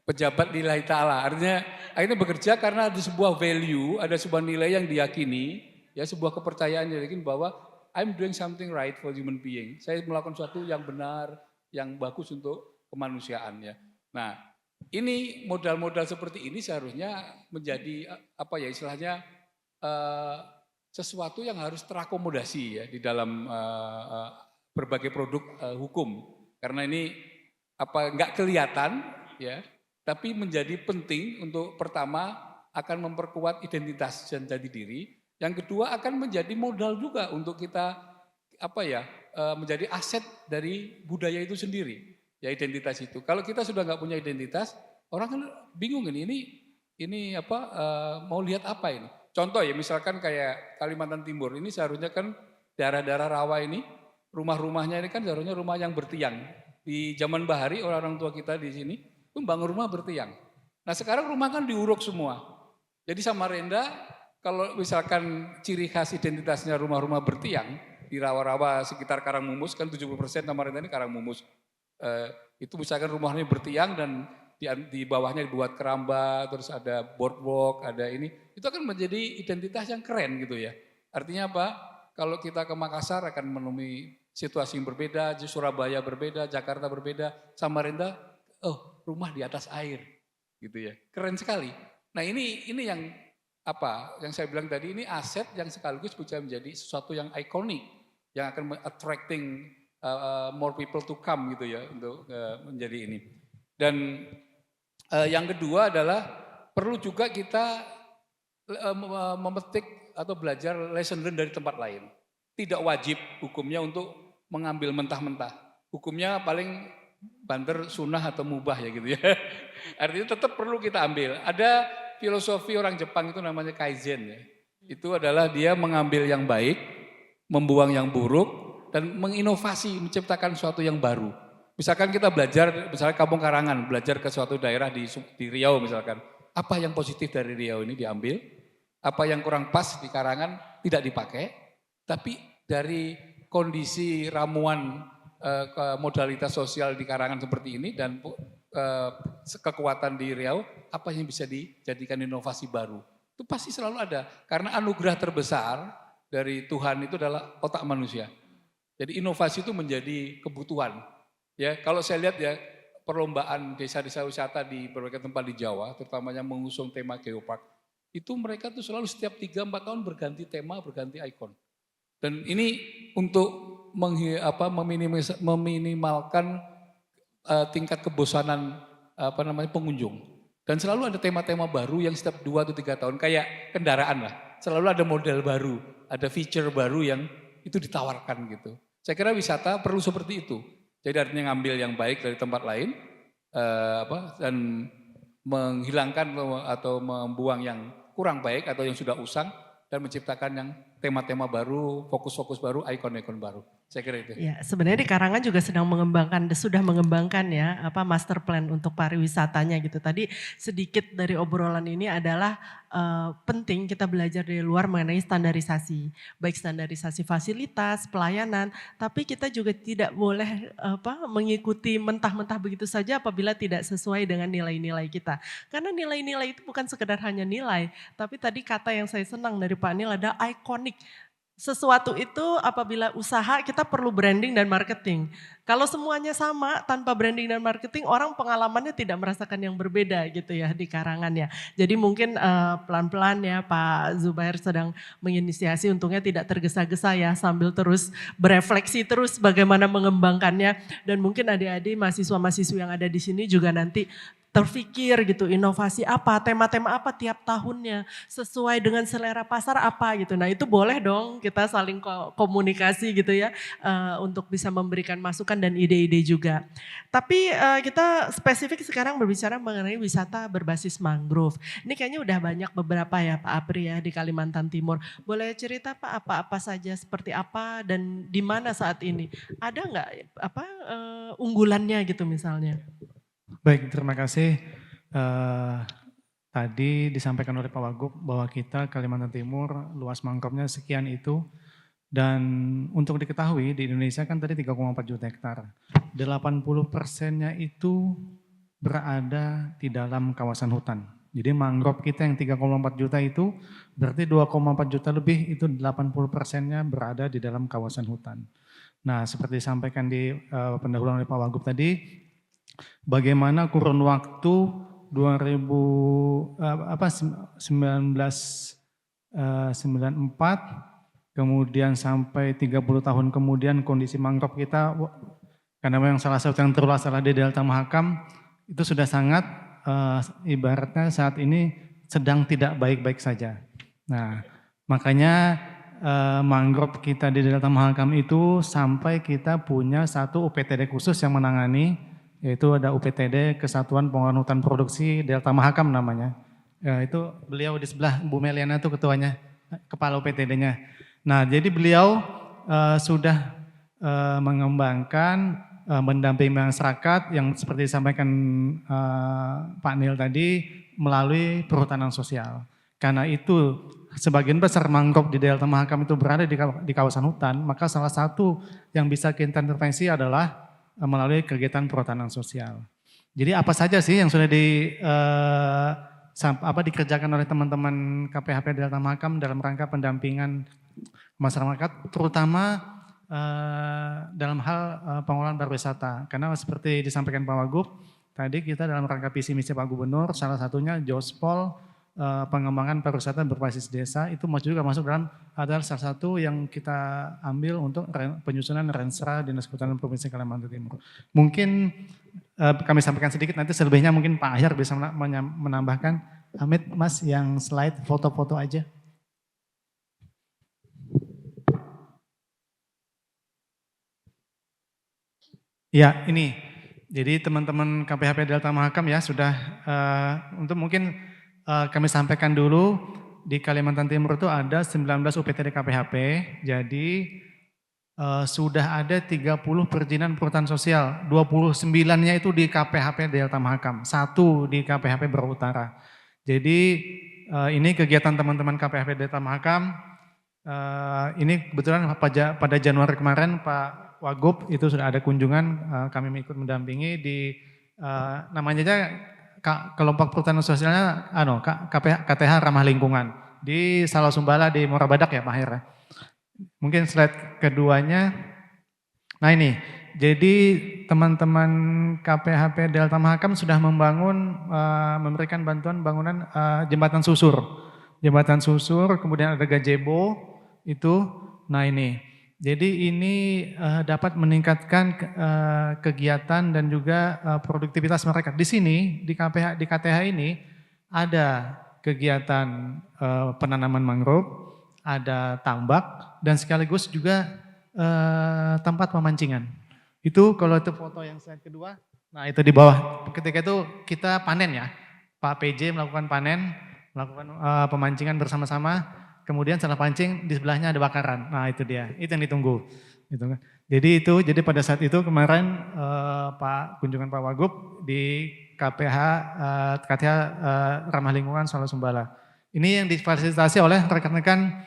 Pejabat lillahi ta'ala, artinya akhirnya bekerja karena ada sebuah value, ada sebuah nilai yang diyakini, ya sebuah kepercayaan yang diyakini bahwa I'm doing something right for human being. Saya melakukan sesuatu yang benar, yang bagus untuk kemanusiaan ya. Nah, ini modal-modal seperti ini seharusnya menjadi apa ya istilahnya sesuatu yang harus terakomodasi ya di dalam berbagai produk hukum. Karena ini nggak kelihatan ya. Tapi menjadi penting untuk pertama akan memperkuat identitas dan jati diri. Yang kedua akan menjadi modal juga untuk kita menjadi aset dari budaya itu sendiri. Ya identitas itu. Kalau kita sudah nggak punya identitas, orang kan bingung ini mau lihat apa ini. Contoh ya misalkan kayak Kalimantan Timur ini seharusnya kan daerah-daerah rawa ini rumah-rumahnya ini kan seharusnya rumah yang bertiang. Di zaman Bahari orang-orang tua kita di sini membangun rumah bertiang. Nah sekarang rumah kan diuruk semua. Jadi Samarinda kalau misalkan ciri khas identitasnya rumah-rumah bertiang, di rawa-rawa sekitar Karangmumus kan 70% Samarinda ini Karangmumus. Itu misalkan rumahnya bertiang dan di bawahnya dibuat keramba, terus ada boardwalk, ada ini. Itu akan menjadi identitas yang keren gitu ya. Artinya apa? Kalau kita ke Makassar akan menemui situasi yang berbeda, Surabaya berbeda, Jakarta berbeda, Samarinda rumah di atas air gitu ya. Keren sekali. Nah, ini yang yang saya bilang tadi ini aset yang sekaligus bisa menjadi sesuatu yang ikonik yang akan attracting more people to come gitu ya untuk menjadi ini. Dan yang kedua adalah perlu juga kita memetik atau belajar lesson learn dari tempat lain. Tidak wajib hukumnya untuk mengambil mentah-mentah. Hukumnya paling banter sunnah atau mubah ya gitu ya. Artinya tetap perlu kita ambil. Ada filosofi orang Jepang itu namanya kaizen ya. Itu adalah dia mengambil yang baik, membuang yang buruk, dan menginovasi, menciptakan sesuatu yang baru. Misalkan kita belajar, misalnya Kampung Karangan, belajar ke suatu daerah di Riau misalkan. Apa yang positif dari Riau ini diambil, apa yang kurang pas di Karangan tidak dipakai, tapi dari kondisi ramuan modalitas sosial di Karangan seperti ini dan kekuatan di Riau, apa yang bisa dijadikan inovasi baru. Itu pasti selalu ada, karena anugerah terbesar dari Tuhan itu adalah otak manusia. Jadi inovasi itu menjadi kebutuhan. Ya, kalau saya lihat ya perlombaan desa-desa wisata di berbagai tempat di Jawa, terutamanya mengusung tema geopark, itu mereka tuh selalu setiap 3-4 tahun berganti tema, berganti ikon. Dan ini untuk meminimalkan tingkat kebosanan pengunjung. Dan selalu ada tema-tema baru yang setiap 2 atau 3 tahun, kayak kendaraan lah. Selalu ada model baru, ada feature baru yang itu ditawarkan gitu. Saya kira wisata perlu seperti itu. Jadi artinya ngambil yang baik dari tempat lain, dan menghilangkan atau membuang yang kurang baik atau yang sudah usang, dan menciptakan yang tema-tema baru, fokus-fokus baru, ikon-ikon baru. Saya kira itu. Ya, sebenarnya di Karangan juga sudah mengembangkan ya master plan untuk pariwisatanya gitu. Tadi sedikit dari obrolan ini adalah penting kita belajar dari luar mengenai standarisasi, baik standarisasi fasilitas, pelayanan, tapi kita juga tidak boleh mengikuti mentah-mentah begitu saja apabila tidak sesuai dengan nilai-nilai kita. Karena nilai-nilai itu bukan sekedar hanya nilai, tapi tadi kata yang saya senang dari Pak Nil ada ikonik. Sesuatu itu apabila usaha kita perlu branding dan marketing. Kalau semuanya sama tanpa branding dan marketing, orang pengalamannya tidak merasakan yang berbeda gitu ya di Karangan ya. Jadi mungkin pelan-pelan ya Pak Zubair sedang menginisiasi, untungnya tidak tergesa-gesa ya, sambil terus berefleksi terus bagaimana mengembangkannya. Dan mungkin adik-adik mahasiswa-mahasiswa yang ada di sini juga nanti terfikir gitu, inovasi apa, tema-tema apa tiap tahunnya, sesuai dengan selera pasar apa gitu. Nah itu boleh dong kita saling komunikasi gitu ya, untuk bisa memberikan masukan dan ide-ide juga. Tapi kita spesifik sekarang berbicara mengenai wisata berbasis mangrove. Ini kayaknya udah banyak beberapa ya Pak Apri ya di Kalimantan Timur. Boleh cerita Pak apa-apa saja, seperti apa dan di mana saat ini? Ada nggak unggulannya gitu misalnya? Baik, terima kasih. Tadi disampaikan oleh Pak Wagub bahwa kita Kalimantan Timur luas mangrove-nya sekian itu. Dan untuk diketahui di Indonesia kan tadi 3,4 juta hektar. 80%-nya itu berada di dalam kawasan hutan. Jadi mangrove kita yang 3,4 juta itu berarti 2,4 juta lebih itu 80%-nya berada di dalam kawasan hutan. Nah seperti disampaikan di pendahuluan oleh Pak Wagub tadi, bagaimana kurun waktu 1994 kemudian sampai 30 tahun kemudian kondisi mangrove kita, karena memang salah satu yang terluas adalah di Delta Mahakam, itu sudah sangat ibaratnya saat ini sedang tidak baik-baik saja. Nah makanya mangrove kita di Delta Mahakam itu sampai kita punya satu UPTD khusus yang menangani, yaitu ada UPTD Kesatuan Pengelolaan Hutan Produksi Delta Mahakam namanya. Itu beliau di sebelah Bu Meliana itu ketuanya, kepala UPTD-nya. Nah jadi beliau sudah mengembangkan, mendampingi masyarakat yang seperti disampaikan Pak Nil tadi melalui perhutanan sosial. Karena itu sebagian besar mangrove di Delta Mahakam itu berada di kawasan hutan, maka salah satu yang bisa kita intervensi adalah melalui kegiatan perhutanan sosial. Jadi apa saja sih yang sudah dikerjakan oleh teman-teman KPHP Delta Mahakam dalam rangka pendampingan masyarakat, terutama dalam hal pengelolaan pariwisata. Karena seperti disampaikan Pak Wagub, tadi kita dalam rangka visi misi Pak Gubernur, salah satunya Jospol, pengembangan pariwisata berbasis desa, itu juga masuk dalam adalah salah satu yang kita ambil untuk penyusunan Renstra Dinas Kehutanan Provinsi Kalimantan Timur. Mungkin kami sampaikan sedikit, nanti selebihnya mungkin Pak Ahyar bisa menambahkan. Amit Mas yang slide foto-foto aja. Ya ini Jadi teman-teman KPHP Delta Mahakam ya sudah untuk mungkin kami sampaikan dulu di Kalimantan Timur itu ada 19 UPTD KPHP. Jadi sudah ada 30 perizinan perhutanan sosial, 29-nya itu di KPHP Delta Mahakam, 1 di KPHP Brebes Utara. Jadi ini kegiatan teman-teman KPHP Delta Mahakam. Ini kebetulan pada Januari kemarin Pak Wagub itu sudah ada kunjungan, kami ikut mendampingi di namanya aja kelompok perhutanan sosialnya KTH Ramah Lingkungan di Salasumbala di Muara Badak ya Pak Her. Mungkin slide keduanya. Nah ini, jadi teman-teman KPHP Delta Mahakam sudah memberikan bantuan bangunan jembatan susur. Jembatan susur, kemudian ada gazebo itu. Nah ini, jadi ini dapat meningkatkan kegiatan dan juga produktivitas mereka. Di sini, di KTH ini ada kegiatan penanaman mangrove, ada tambak, dan sekaligus juga tempat pemancingan. Itu kalau itu foto yang slide kedua, nah itu di bawah. Ketika itu kita panen ya, Pak PJ melakukan panen, melakukan pemancingan bersama-sama. Kemudian setelah pancing di sebelahnya ada bakaran. Nah itu dia, itu yang ditunggu. Gitu kan. Jadi pada saat itu kemarin kunjungan Pak Wagub di KTH Ramah Lingkungan Salasumbala. Ini yang difasilitasi oleh rekan-rekan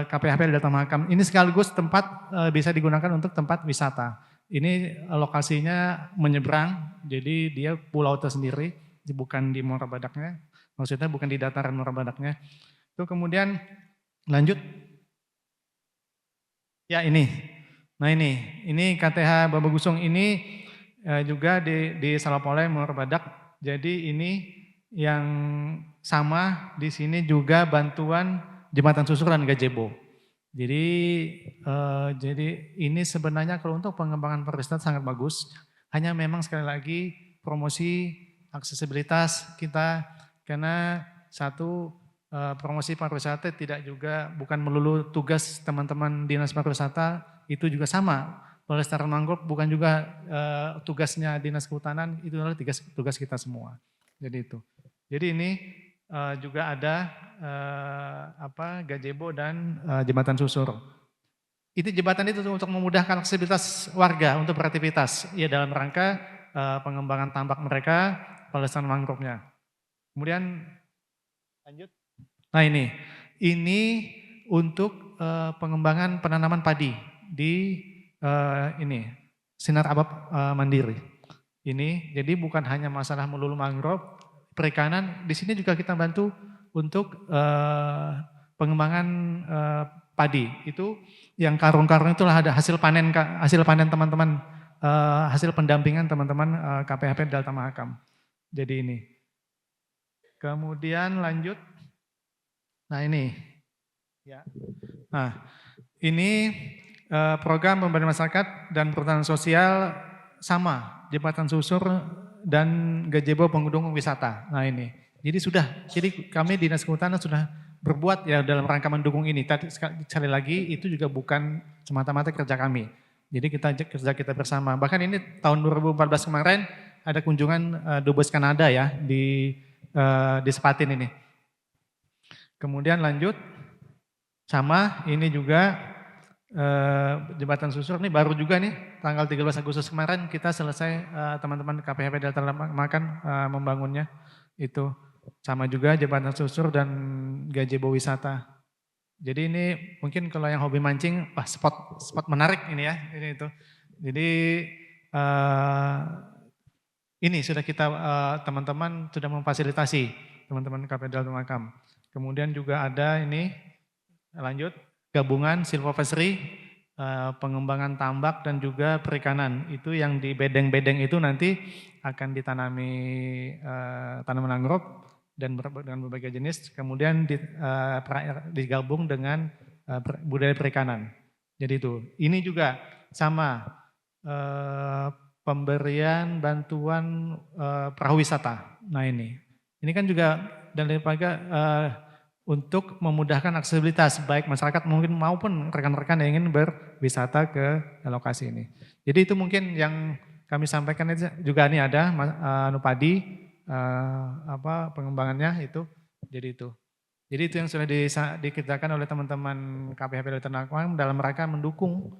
KPHP Delta Mahakam. Ini sekaligus tempat bisa digunakan untuk tempat wisata. Ini lokasinya menyeberang, jadi dia pulau tersendiri, bukan di Muara Badaknya. Maksudnya bukan di dataran Muara Badaknya. Itu kemudian lanjut. Ya ini. Nah ini KTH Babagusung ini juga di Salopole Muara Badak. Jadi ini yang sama di sini juga bantuan jembatan susur dan gazebo. Jadi ini sebenarnya kalau untuk pengembangan pariwisata sangat bagus. Hanya memang sekali lagi promosi aksesibilitas kita karena satu promosi pariwisata bukan melulu tugas teman-teman dinas pariwisata, itu juga sama. Pelestarian mangrove bukan juga tugasnya dinas kehutanan, itu adalah tugas kita semua. Jadi itu. Jadi ini juga ada gazebo dan jembatan susur. Itu jembatan itu untuk memudahkan aksesibilitas warga untuk beraktivitas ya dalam rangka pengembangan tambak mereka, pelestarian mangrove-nya. Kemudian lanjut. Nah ini untuk pengembangan penanaman padi di Sinar Abab Mandiri. Ini jadi bukan hanya masalah melulu mangrove, perikanan. Di sini juga kita bantu untuk pengembangan padi. Itu yang karung-karung itulah ada hasil panen teman-teman, hasil pendampingan teman-teman KPHP Delta Mahakam. Jadi ini. Kemudian lanjut. Nah ini, ya. Nah ini program pemberdayaan masyarakat dan perhutanan sosial sama, jembatan susur dan gazebo pengunjung wisata. Nah ini, jadi kami dinas kehutanan sudah berbuat ya dalam rangka mendukung ini. Tadi sekali lagi itu juga bukan semata-mata kerja kami. Jadi kerja kita bersama. Bahkan ini tahun 2014 kemarin ada kunjungan Dubes Kanada ya di Sepatin ini. Kemudian lanjut, sama ini juga jembatan susur ini baru juga nih tanggal 13 Agustus kemarin kita selesai teman-teman KPHP Delta Mahakam membangunnya. Itu sama juga jembatan susur dan gazebo wisata. Jadi ini mungkin kalau yang hobi mancing, spot menarik ini ya, ini itu. Jadi ini sudah kita teman-teman sudah memfasilitasi teman-teman KPHP Delta Mahakam. Kemudian juga ada ini, lanjut, gabungan silvopasri, pengembangan tambak dan juga perikanan. Itu yang di bedeng-bedeng itu nanti akan ditanami tanaman mangrove dan dengan berbagai jenis. Kemudian digabung dengan budaya perikanan. Jadi itu. Ini juga sama pemberian bantuan perahu wisata. Nah ini kan juga dari untuk memudahkan aksesibilitas baik masyarakat mungkin maupun rekan-rekan yang ingin berwisata ke lokasi ini. Jadi itu mungkin yang kami sampaikan aja juga nih ada padi pengembangannya itu. Jadi itu yang sudah dikerjakan oleh teman-teman KPHP Ternakwan dalam rangka mendukung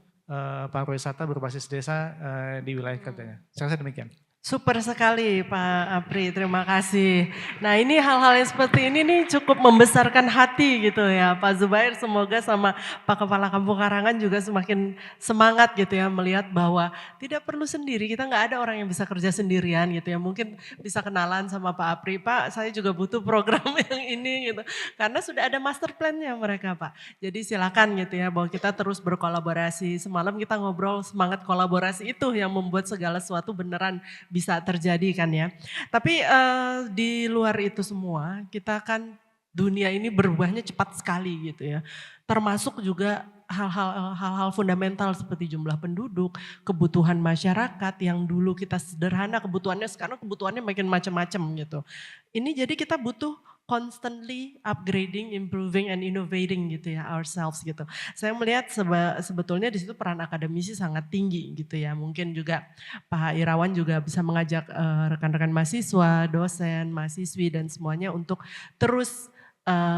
pariwisata berbasis desa di wilayah kerjanya. Saya rasa demikian. Super sekali Pak Apri, terima kasih. Nah ini hal-hal yang seperti ini nih cukup membesarkan hati gitu ya Pak Zubair. Semoga sama Pak Kepala Kampung Karangan juga semakin semangat gitu ya melihat bahwa tidak perlu sendiri, kita nggak ada orang yang bisa kerja sendirian gitu ya. Mungkin bisa kenalan sama Pak Apri, Pak saya juga butuh program yang ini gitu. Karena sudah ada master plan-nya mereka Pak. Jadi silakan gitu ya bahwa kita terus berkolaborasi. Semalam kita ngobrol semangat kolaborasi itu yang membuat segala sesuatu beneran bisa terjadi kan ya. Tapi di luar itu semua kita kan dunia ini berubahnya cepat sekali gitu ya. Termasuk juga hal-hal fundamental seperti jumlah penduduk, kebutuhan masyarakat yang dulu kita sederhana kebutuhannya, sekarang kebutuhannya makin macam-macam gitu. Ini jadi kita butuh constantly upgrading, improving and innovating gitu ya ourselves gitu. Saya melihat sebetulnya di situ peran akademisi sangat tinggi gitu ya. Mungkin juga Pak Irawan juga bisa mengajak rekan-rekan mahasiswa, dosen, mahasiswi dan semuanya untuk terus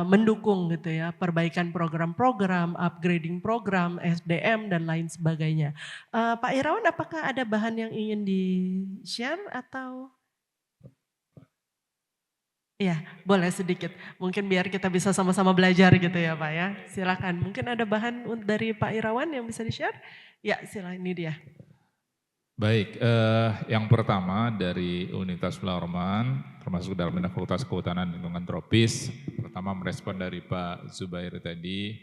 mendukung gitu ya perbaikan program-program, upgrading program, SDM dan lain sebagainya. Pak Irawan apakah ada bahan yang ingin di-share atau? Iya, boleh sedikit. Mungkin biar kita bisa sama-sama belajar gitu ya Pak ya. Silakan. Mungkin ada bahan dari Pak Irawan yang bisa di-share? Ya, silakan ini dia. Baik, yang pertama dari Universitas Pelayaran, termasuk dalam bidang Fakultas Kehutanan dan Lingkungan Tropis. Pertama merespon dari Pak Zubair tadi,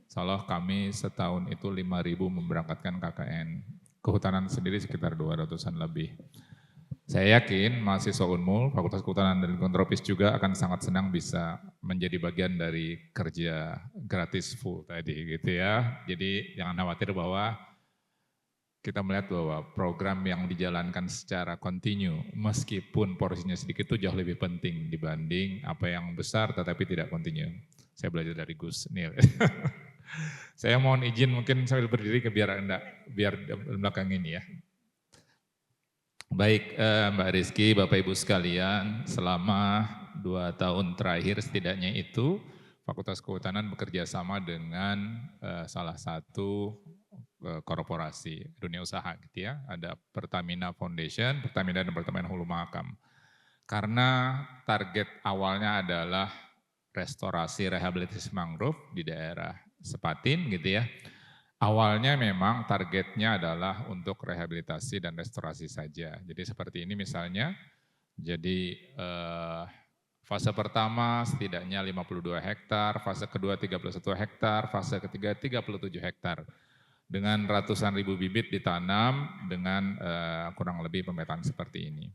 insyaallah kami setahun itu 5.000 memberangkatkan KKN. Kehutanan sendiri sekitar 200-an lebih. Saya yakin mahasiswa Unmul, Fakultas Kehutanan dan Lingkungan Tropis juga akan sangat senang bisa menjadi bagian dari kerja gratis full tadi gitu ya. Jadi jangan khawatir bahwa kita melihat bahwa program yang dijalankan secara kontinu meskipun porsinya sedikit itu jauh lebih penting dibanding apa yang besar tetapi tidak kontinu. Saya belajar dari Gus Nil. Saya mohon izin mungkin sambil berdiri biar belakang ini ya. Baik Mbak Rizky, Bapak Ibu sekalian, selama 2 tahun terakhir setidaknya itu Fakultas Kehutanan bekerja sama dengan salah satu korporasi dunia usaha gitu ya. Ada Pertamina Foundation, Pertamina dan Pertamina Hulu Mahakam. Karena target awalnya adalah restorasi rehabilitasi mangrove di daerah Sepatin gitu ya. Awalnya memang targetnya adalah untuk rehabilitasi dan restorasi saja. Jadi seperti ini misalnya, jadi fase pertama setidaknya 52 hektar, fase kedua 31 hektar, fase ketiga 37 hektar. Dengan ratusan ribu bibit ditanam dengan kurang lebih pemetaan seperti ini.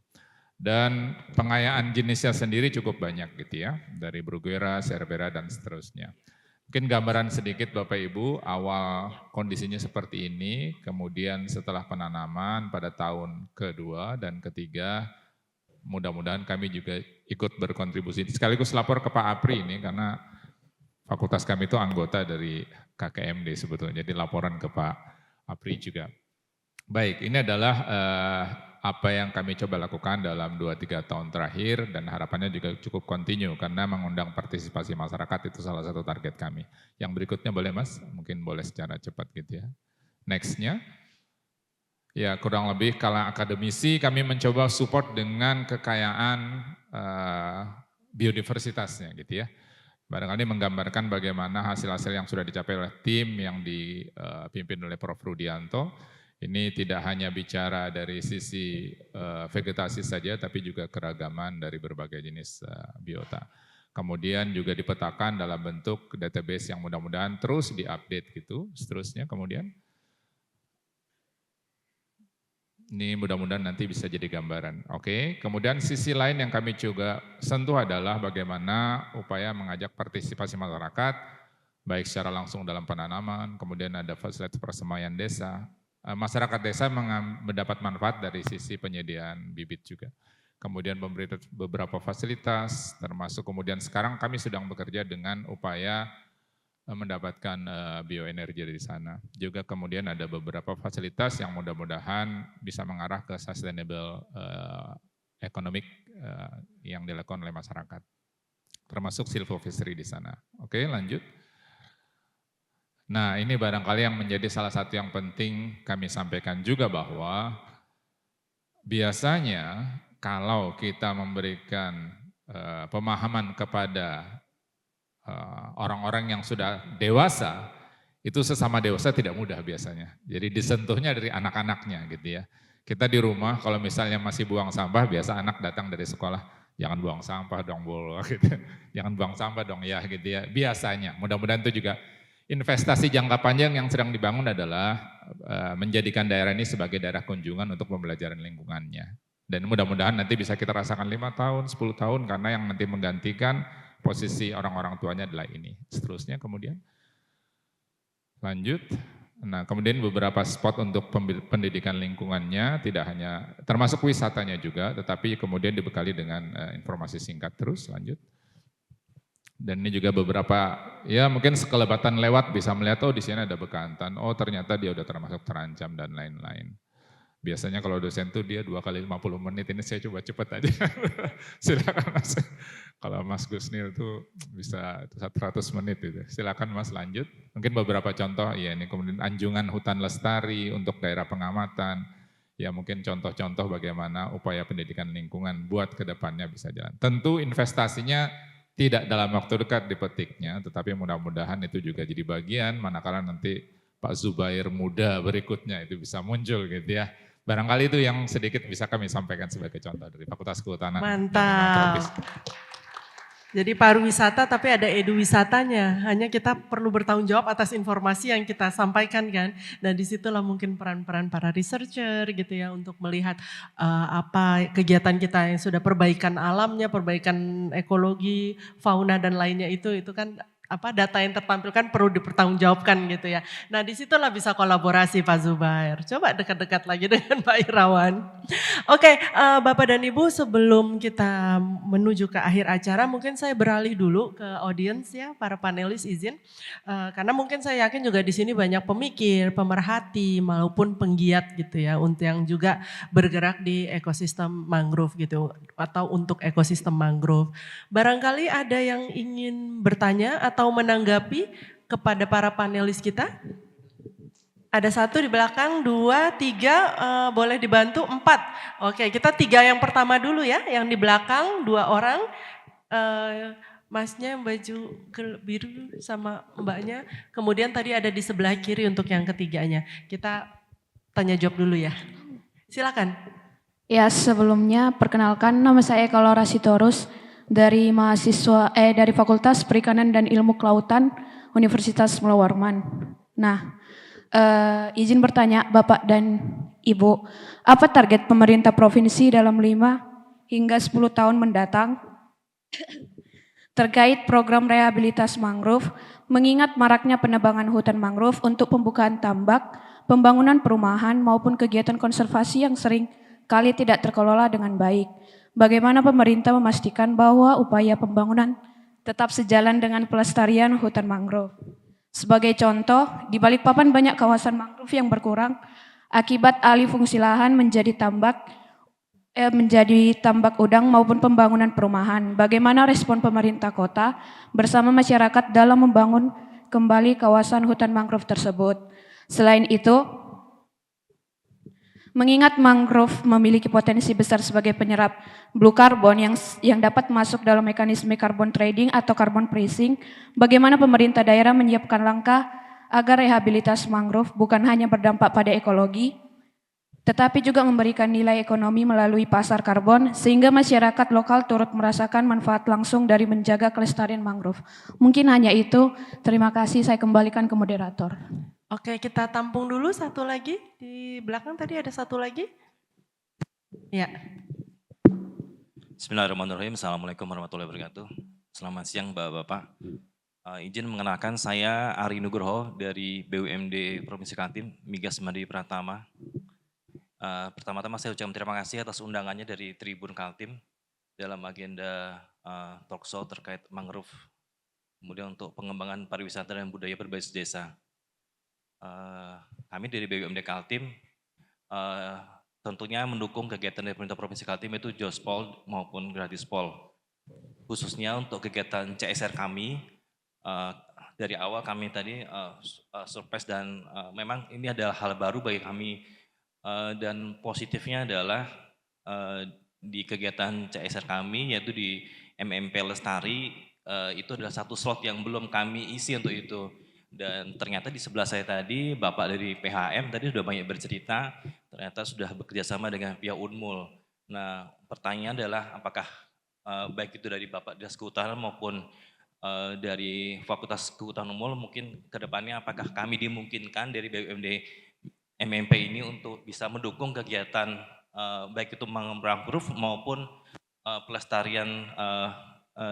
Dan pengayaan jenisnya sendiri cukup banyak gitu ya, dari Bruguera, Cerbera dan seterusnya. Mungkin gambaran sedikit Bapak Ibu, awal kondisinya seperti ini, kemudian setelah penanaman pada tahun kedua dan ketiga, mudah-mudahan kami juga ikut berkontribusi. Sekaligus lapor ke Pak Apri ini, karena fakultas kami itu anggota dari KKMD sebetulnya, jadi laporan ke Pak Apri juga. Baik, ini adalah apa yang kami coba lakukan dalam 2-3 tahun terakhir dan harapannya juga cukup kontinu karena mengundang partisipasi masyarakat itu salah satu target kami. Yang berikutnya boleh Mas, mungkin boleh secara cepat gitu ya. Next-nya, ya kurang lebih kalau akademisi kami mencoba support dengan kekayaan biodiversitasnya gitu ya. Barangkali menggambarkan bagaimana hasil-hasil yang sudah dicapai oleh tim yang dipimpin oleh Prof. Rudianto. Ini tidak hanya bicara dari sisi vegetasi saja, tapi juga keragaman dari berbagai jenis biota. Kemudian juga dipetakan dalam bentuk database yang mudah-mudahan terus diupdate gitu, seterusnya. Kemudian ini mudah-mudahan nanti bisa jadi gambaran. Oke, kemudian sisi lain yang kami juga sentuh adalah bagaimana upaya mengajak partisipasi masyarakat, baik secara langsung dalam penanaman, kemudian ada fasilitas persemaian desa. Masyarakat desa mendapat manfaat dari sisi penyediaan bibit juga. Kemudian memberi beberapa fasilitas, termasuk kemudian sekarang kami sedang bekerja dengan upaya mendapatkan bioenergi dari sana. Juga kemudian ada beberapa fasilitas yang mudah-mudahan bisa mengarah ke sustainable economic yang dilakukan oleh masyarakat. Termasuk silvofishery di sana. Oke, lanjut. Nah, ini barangkali yang menjadi salah satu yang penting kami sampaikan juga bahwa biasanya kalau kita memberikan pemahaman kepada orang-orang yang sudah dewasa, itu sesama dewasa tidak mudah biasanya. Jadi disentuhnya dari anak-anaknya gitu ya. Kita di rumah kalau misalnya masih buang sampah, biasa anak datang dari sekolah, jangan buang sampah dong bol, gitu. Jangan buang sampah dong ya gitu ya. Biasanya, mudah-mudahan itu juga investasi jangka panjang yang sedang dibangun adalah menjadikan daerah ini sebagai daerah kunjungan untuk pembelajaran lingkungannya. Dan mudah-mudahan nanti bisa kita rasakan 5 tahun, 10 tahun karena yang nanti menggantikan posisi orang-orang tuanya adalah ini. Seterusnya kemudian lanjut. Nah kemudian beberapa spot untuk pendidikan lingkungannya tidak hanya termasuk wisatanya juga, tetapi kemudian dibekali dengan informasi singkat terus. Lanjut. Dan ini juga beberapa ya mungkin sekelebatan lewat bisa melihat oh di sini ada bekantan, oh ternyata dia udah termasuk terancam dan lain-lain. Biasanya kalau dosen tuh dia 2 kali 50 menit, ini saya coba cepet aja. Silakan Mas. Kalau Mas Gusnil tuh bisa 100 menit itu. Silakan Mas lanjut. Mungkin beberapa contoh, ya ini kemudian anjungan hutan lestari untuk daerah pengamatan. Ya mungkin contoh-contoh bagaimana upaya pendidikan lingkungan buat ke depannya bisa jalan. Tentu investasinya tidak dalam waktu dekat dipetiknya, tetapi mudah-mudahan itu juga jadi bagian manakala nanti Pak Zubair muda berikutnya itu bisa muncul gitu ya. Barangkali itu yang sedikit bisa kami sampaikan sebagai contoh dari Fakultas Kehutanan. Mantap. Jadi pariwisata tapi ada eduwisatanya. Hanya kita perlu bertanggung jawab atas informasi yang kita sampaikan kan. Dan disitulah mungkin peran-peran para researcher gitu ya untuk melihat apa kegiatan kita yang sudah perbaikan alamnya, perbaikan ekologi, fauna dan lainnya itu kan apa data yang tertampilkan perlu dipertanggungjawabkan gitu ya. Nah disitulah bisa kolaborasi Pak Zubair. Coba dekat-dekat lagi dengan Pak Irawan. Oke, Bapak dan Ibu sebelum kita menuju ke akhir acara mungkin saya beralih dulu ke audiens ya, para panelis izin. Karena mungkin saya yakin juga di sini banyak pemikir, pemerhati maupun penggiat gitu ya untuk yang juga bergerak di ekosistem mangrove gitu atau untuk ekosistem mangrove. Barangkali ada yang ingin bertanya atau menanggapi kepada para panelis kita? Ada 1 di belakang, 2, 3, boleh dibantu 4. Oke, kita 3 yang pertama dulu ya, yang di belakang 2 orang. Masnya baju biru sama mbaknya, kemudian tadi ada di sebelah kiri untuk yang ketiganya. Kita tanya jawab dulu ya. Silakan. Ya, sebelumnya perkenalkan nama saya Eka Laura Sitorus dari dari Fakultas Perikanan dan Ilmu Kelautan Universitas Mula Warman. Nah, izin bertanya Bapak dan Ibu, apa target pemerintah provinsi dalam 5 hingga 10 tahun mendatang terkait program rehabilitas mangrove, mengingat maraknya penebangan hutan mangrove untuk pembukaan tambak, pembangunan perumahan maupun kegiatan konservasi yang sering kali tidak terkelola dengan baik. Bagaimana pemerintah memastikan bahwa upaya pembangunan tetap sejalan dengan pelestarian hutan mangrove? Sebagai contoh, di Balikpapan banyak kawasan mangrove yang berkurang akibat alih fungsi lahan menjadi tambak udang maupun pembangunan perumahan. Bagaimana respon pemerintah kota bersama masyarakat dalam membangun kembali kawasan hutan mangrove tersebut? Selain itu, mengingat mangrove memiliki potensi besar sebagai penyerap blue carbon yang dapat masuk dalam mekanisme carbon trading atau carbon pricing, bagaimana pemerintah daerah menyiapkan langkah agar rehabilitas mangrove bukan hanya berdampak pada ekologi, tetapi juga memberikan nilai ekonomi melalui pasar karbon sehingga masyarakat lokal turut merasakan manfaat langsung dari menjaga kelestarian mangrove. Mungkin hanya itu. Terima kasih, saya kembalikan ke moderator. Oke, kita tampung dulu 1 lagi. Di belakang tadi ada 1 lagi. Ya. Bismillahirrahmanirrahim. Assalamualaikum warahmatullahi wabarakatuh. Selamat siang Bapak-Bapak. Izin mengenalkan saya Ari Nugroho dari BUMD Provinsi Kaltim, Migas Madi Pratama. Pertama-tama saya ucapkan terima kasih atas undangannya dari Tribun Kaltim dalam agenda talkshow terkait mangrove kemudian untuk pengembangan pariwisata dan budaya berbasis desa. Kami dari BUMD Kaltim tentunya mendukung kegiatan dari pemerintah Provinsi Kaltim itu Jospol maupun Gratispol. Khususnya untuk kegiatan CSR kami, dari awal kami tadi surprise dan memang ini adalah hal baru bagi kami. Dan positifnya adalah di kegiatan CSR kami yaitu di MMP Lestari itu adalah satu slot yang belum kami isi untuk itu. Dan ternyata di sebelah saya tadi Bapak dari PHM tadi sudah banyak bercerita, ternyata sudah bekerja sama dengan pihak Unmul. Nah pertanyaan adalah apakah baik itu dari Bapak Dinas Kehutanan maupun dari Fakultas Kehutanan Unmul mungkin ke depannya apakah kami dimungkinkan dari BUMD MMP ini untuk bisa mendukung kegiatan baik itu mangrove maupun pelestarian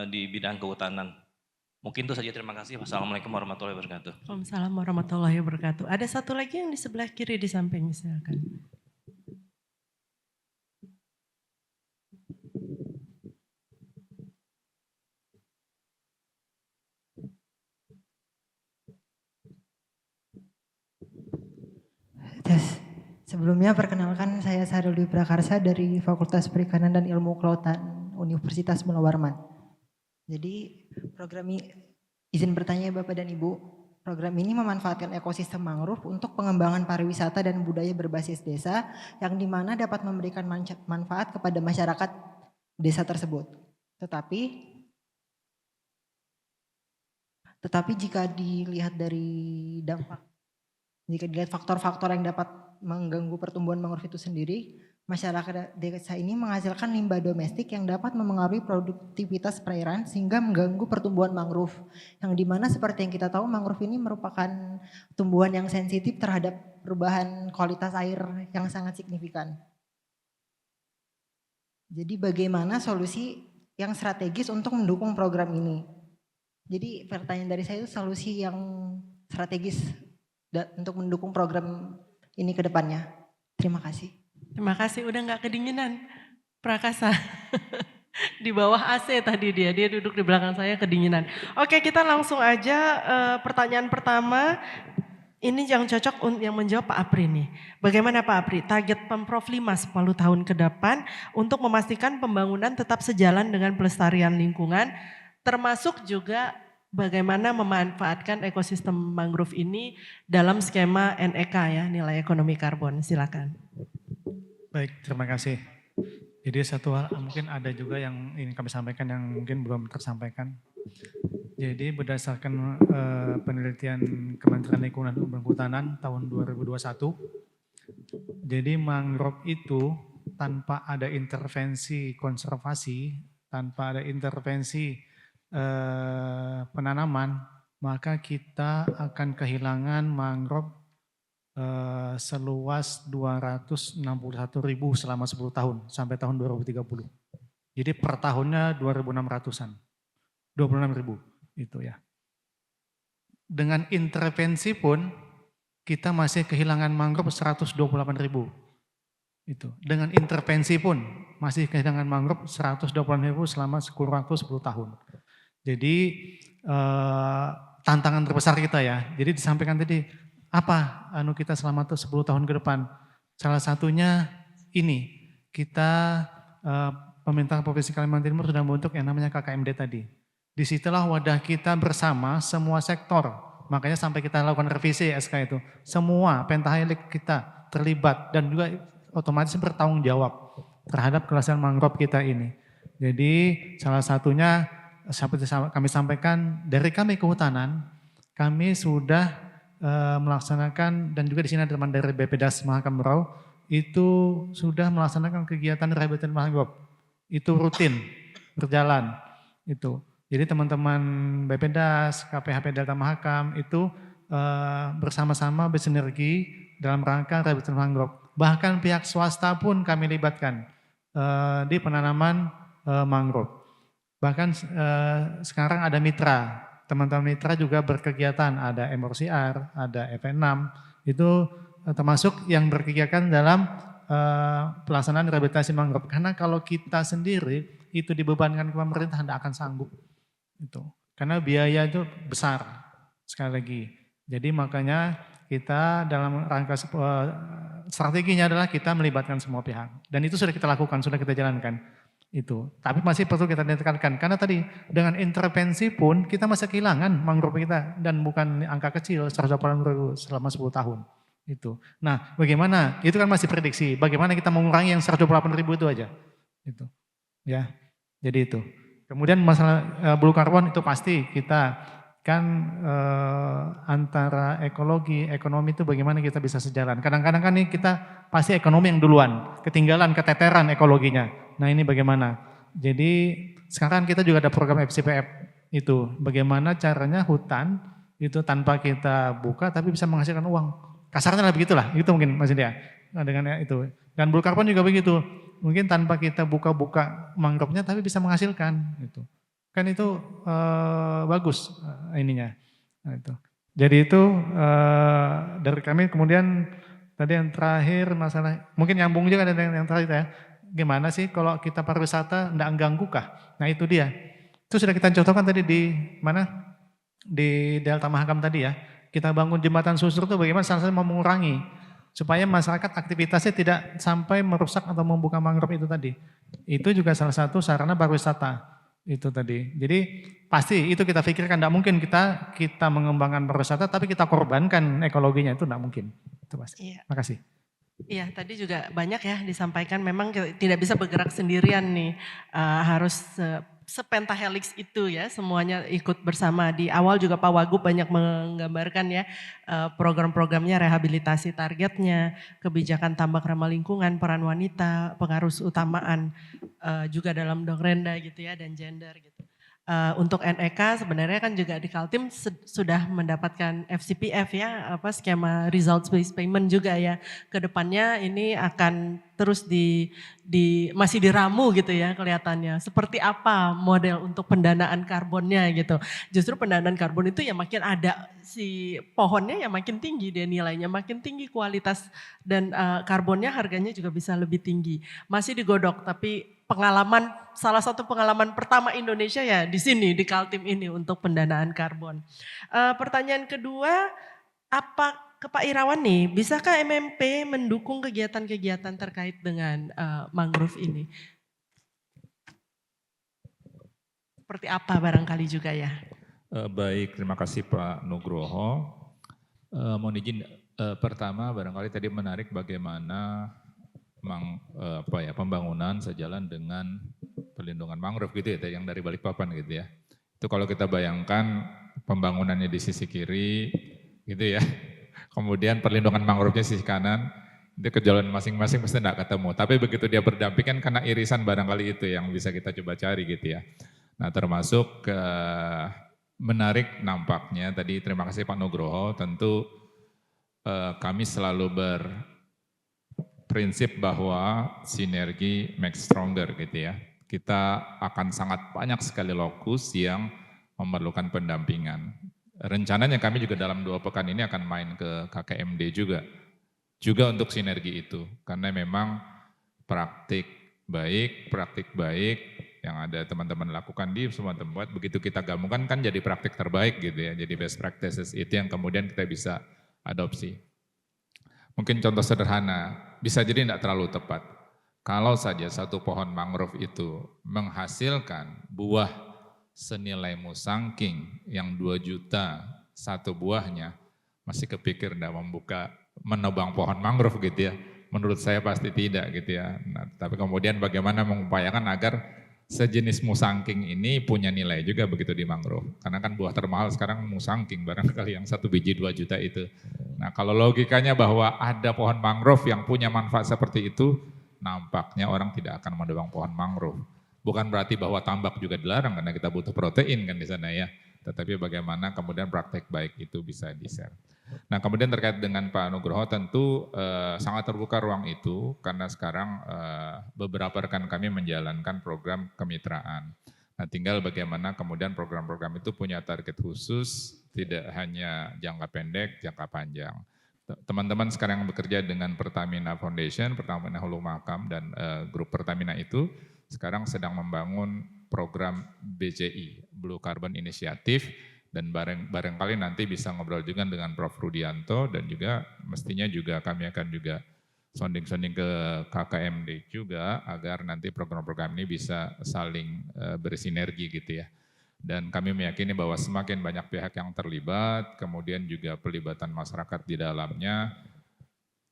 di bidang kehutanan. Mungkin itu saja, terima kasih. Wassalamualaikum warahmatullahi wabarakatuh. Waalaikumsalam warahmatullahi wabarakatuh. Ada satu lagi yang di sebelah kiri di samping, silakan. Sebelumnya perkenalkan saya Sarul Dwi Prakarsa dari Fakultas Perikanan dan Ilmu Kelautan Universitas Mula Warman. Jadi program ini, izin bertanya Bapak dan Ibu, program ini memanfaatkan ekosistem mangrove untuk pengembangan pariwisata dan budaya berbasis desa yang dimana dapat memberikan manfaat kepada masyarakat desa tersebut. Tetapi jika dilihat dari dampak, jika dilihat faktor-faktor yang dapat mengganggu pertumbuhan mangrove itu sendiri, masyarakat desa ini menghasilkan limbah domestik yang dapat memengaruhi produktivitas perairan sehingga mengganggu pertumbuhan mangrove. Yang dimana seperti yang kita tahu mangrove ini merupakan tumbuhan yang sensitif terhadap perubahan kualitas air yang sangat signifikan. Jadi bagaimana solusi yang strategis untuk mendukung program ini? Jadi pertanyaan dari saya itu solusi yang strategis untuk mendukung program ini ke depannya. Terima kasih. Terima kasih, udah nggak kedinginan, Prakasa. Di bawah AC tadi dia duduk di belakang saya kedinginan. Oke, kita langsung aja pertanyaan pertama. Ini yang cocok yang menjawab Pak Apri nih. Bagaimana Pak Apri, target Pemprov 5 10 tahun ke depan untuk memastikan pembangunan tetap sejalan dengan pelestarian lingkungan, termasuk juga bagaimana memanfaatkan ekosistem mangrove ini dalam skema NEK ya, nilai ekonomi karbon. Silakan. Baik, terima kasih. Jadi satu hal mungkin ada juga yang ingin kami sampaikan yang mungkin belum tersampaikan. Jadi berdasarkan penelitian Kementerian Lingkungan dan Kehutanan tahun 2021, jadi mangrove itu tanpa ada intervensi konservasi, tanpa ada intervensi penanaman, maka kita akan kehilangan mangrove seluas 261.000 selama 10 tahun sampai tahun 2030. Jadi per tahunnya 2.600-an, 26.000 itu ya. Dengan intervensi pun kita masih kehilangan mangrove 128.000 itu. Dengan intervensi pun masih kehilangan mangrove 128.000 selama kurun waktu 10 tahun. Jadi tantangan terbesar kita ya. Jadi disampaikan tadi apa kita selama 10 tahun ke depan. Salah satunya ini kita pemerintah Provinsi Kalimantan Timur sudah membentuk yang namanya KKMD tadi. Disitulah wadah kita bersama semua sektor. Makanya sampai kita lakukan revisi SK itu. Semua pentahelik kita terlibat dan juga otomatis bertanggung jawab terhadap kelestarian mangrove kita ini. Jadi salah satunya seperti kami sampaikan dari kami kehutanan, kami sudah melaksanakan dan juga di sini ada teman dari BPDAS Mahakam Merau itu sudah melaksanakan kegiatan rehabilitasi mangrove. Itu rutin berjalan itu. Jadi teman-teman BPDAS, KPHP Delta Mahakam itu bersama-sama bersinergi dalam rangka rehabilitasi mangrove. Bahkan pihak swasta pun kami libatkan di penanaman mangrove. Bahkan sekarang ada mitra, teman-teman mitra juga berkegiatan, ada MRCR, ada FN6, itu termasuk yang berkegiatan dalam pelaksanaan rehabilitasi mangrove. Karena kalau kita sendiri itu dibebankan ke pemerintah tidak akan sanggup. Itu. karena biaya itu besar sekali lagi. Jadi makanya kita dalam rangka strateginya adalah kita melibatkan semua pihak dan itu sudah kita lakukan, sudah kita jalankan itu. Tapi masih perlu kita tekankan karena tadi dengan intervensi pun kita masih kehilangan mangrove kita dan bukan angka kecil 180.000 selama 10 tahun itu. Nah, bagaimana? Itu kan masih prediksi. Bagaimana kita mengurangi yang 128.000 itu aja. Itu. Ya. Jadi itu. Kemudian masalah blue carbon itu pasti kita kan antara ekologi, ekonomi itu bagaimana kita bisa sejalan. Kadang-kadang kan nih kita pasti ekonomi yang duluan, ketinggalan, keteteran ekologinya. Nah ini bagaimana? Jadi sekarang kita juga ada program FCPF itu. Bagaimana caranya hutan itu tanpa kita buka tapi bisa menghasilkan uang. Kasarnya lah begitulah, itu mungkin Mas India. Nah, dengan itu. Dan blue carbon juga begitu. Mungkin tanpa kita buka-buka mangrove-nya tapi bisa menghasilkan gitu. Kan itu bagus ininya. Nah, itu. Jadi itu dari kami kemudian tadi yang terakhir masalah, mungkin nyambung juga dengan yang terakhir ya. Gimana sih kalau kita pariwisata enggak mengganggu kah? Nah itu dia. Itu sudah kita contohkan tadi di mana? Di Delta Mahakam tadi ya. Kita bangun jembatan susur itu bagaimana salah satu mau mengurangi. Supaya masyarakat aktivitasnya tidak sampai merusak atau membuka mangrove itu tadi. Itu juga salah satu sarana pariwisata. Itu tadi. Jadi pasti itu kita pikirkan, tidak mungkin kita mengembangkan pariwisata tapi kita korbankan ekologinya, itu tidak mungkin. Itu Mas. Iya. Makasih. Iya, tadi juga banyak ya disampaikan memang tidak bisa bergerak sendirian nih, harus sepentahelix itu ya, semuanya ikut bersama. Di awal juga Pak Wagub banyak menggambarkan ya program-programnya, rehabilitasi targetnya, kebijakan tambak ramah lingkungan, peran wanita, pengaruh utamaan juga dalam Dongrenda gitu ya, dan gender gitu. Untuk NEK sebenarnya kan juga di Kaltim sudah mendapatkan FCPF ya, skema results based payment juga ya. Kedepannya ini akan terus masih diramu gitu ya kelihatannya. Seperti apa model untuk pendanaan karbonnya gitu. Justru pendanaan karbon itu ya makin ada si pohonnya ya makin tinggi dia nilainya, makin tinggi kualitas dan karbonnya harganya juga bisa lebih tinggi. Masih digodok tapi salah satu pengalaman pertama Indonesia ya di sini, di Kaltim ini untuk pendanaan karbon. Pertanyaan kedua, ke Pak Irawan nih, bisakah MMP mendukung kegiatan-kegiatan terkait dengan mangrove ini? Seperti apa barangkali juga ya? Baik, terima kasih Pak Nugroho. Mohon izin, pertama barangkali tadi menarik bagaimana pembangunan sejalan dengan perlindungan mangrove gitu ya, yang dari Balikpapan gitu ya. Itu kalau kita bayangkan pembangunannya di sisi kiri gitu ya, kemudian perlindungan mangrove-nya sisi kanan, itu ke jalan masing-masing pasti enggak ketemu. Tapi begitu dia berdampingan karena irisan barangkali itu yang bisa kita coba cari gitu ya. Nah termasuk menarik nampaknya tadi, terima kasih Pak Nugroho, tentu kami selalu prinsip bahwa sinergi make stronger gitu ya. Kita akan sangat banyak sekali lokus yang memerlukan pendampingan. Rencananya kami juga dalam 2 pekan ini akan main ke KKMD juga untuk sinergi itu. Karena memang praktik baik yang ada teman-teman lakukan di semua tempat, begitu kita gabungkan kan jadi praktik terbaik gitu ya. Jadi best practices itu yang kemudian kita bisa adopsi. Mungkin contoh sederhana, bisa jadi tidak terlalu tepat. Kalau saja satu pohon mangrove itu menghasilkan buah senilai musangking yang 2 juta satu buahnya, masih kepikir tidak menebang pohon mangrove gitu ya. Menurut saya pasti tidak gitu ya. Nah, tapi kemudian bagaimana mengupayakan agar sejenis musangking ini punya nilai juga begitu di mangrove. Karena kan buah termahal sekarang musangking, barangkali yang 1 biji 2 juta itu. Nah kalau logikanya bahwa ada pohon mangrove yang punya manfaat seperti itu, nampaknya orang tidak akan menebang pohon mangrove. Bukan berarti bahwa tambak juga dilarang karena kita butuh protein kan di sana ya. Tetapi bagaimana kemudian praktek baik itu bisa di-share. Nah kemudian terkait dengan Pak Nugroho tentu sangat terbuka ruang itu karena sekarang beberapa rekan kami menjalankan program kemitraan. Nah tinggal bagaimana kemudian program-program itu punya target khusus, tidak hanya jangka pendek, jangka panjang. Teman-teman sekarang yang bekerja dengan Pertamina Foundation, Pertamina Hulu Mahakam dan grup Pertamina itu sekarang sedang membangun program BCI, Blue Carbon Initiative, dan barangkali nanti bisa ngobrol juga dengan Prof. Rudianto, dan juga mestinya juga kami akan juga sounding-sounding ke KKMD juga agar nanti program-program ini bisa saling bersinergi gitu ya. Dan kami meyakini bahwa semakin banyak pihak yang terlibat, kemudian juga pelibatan masyarakat di dalamnya,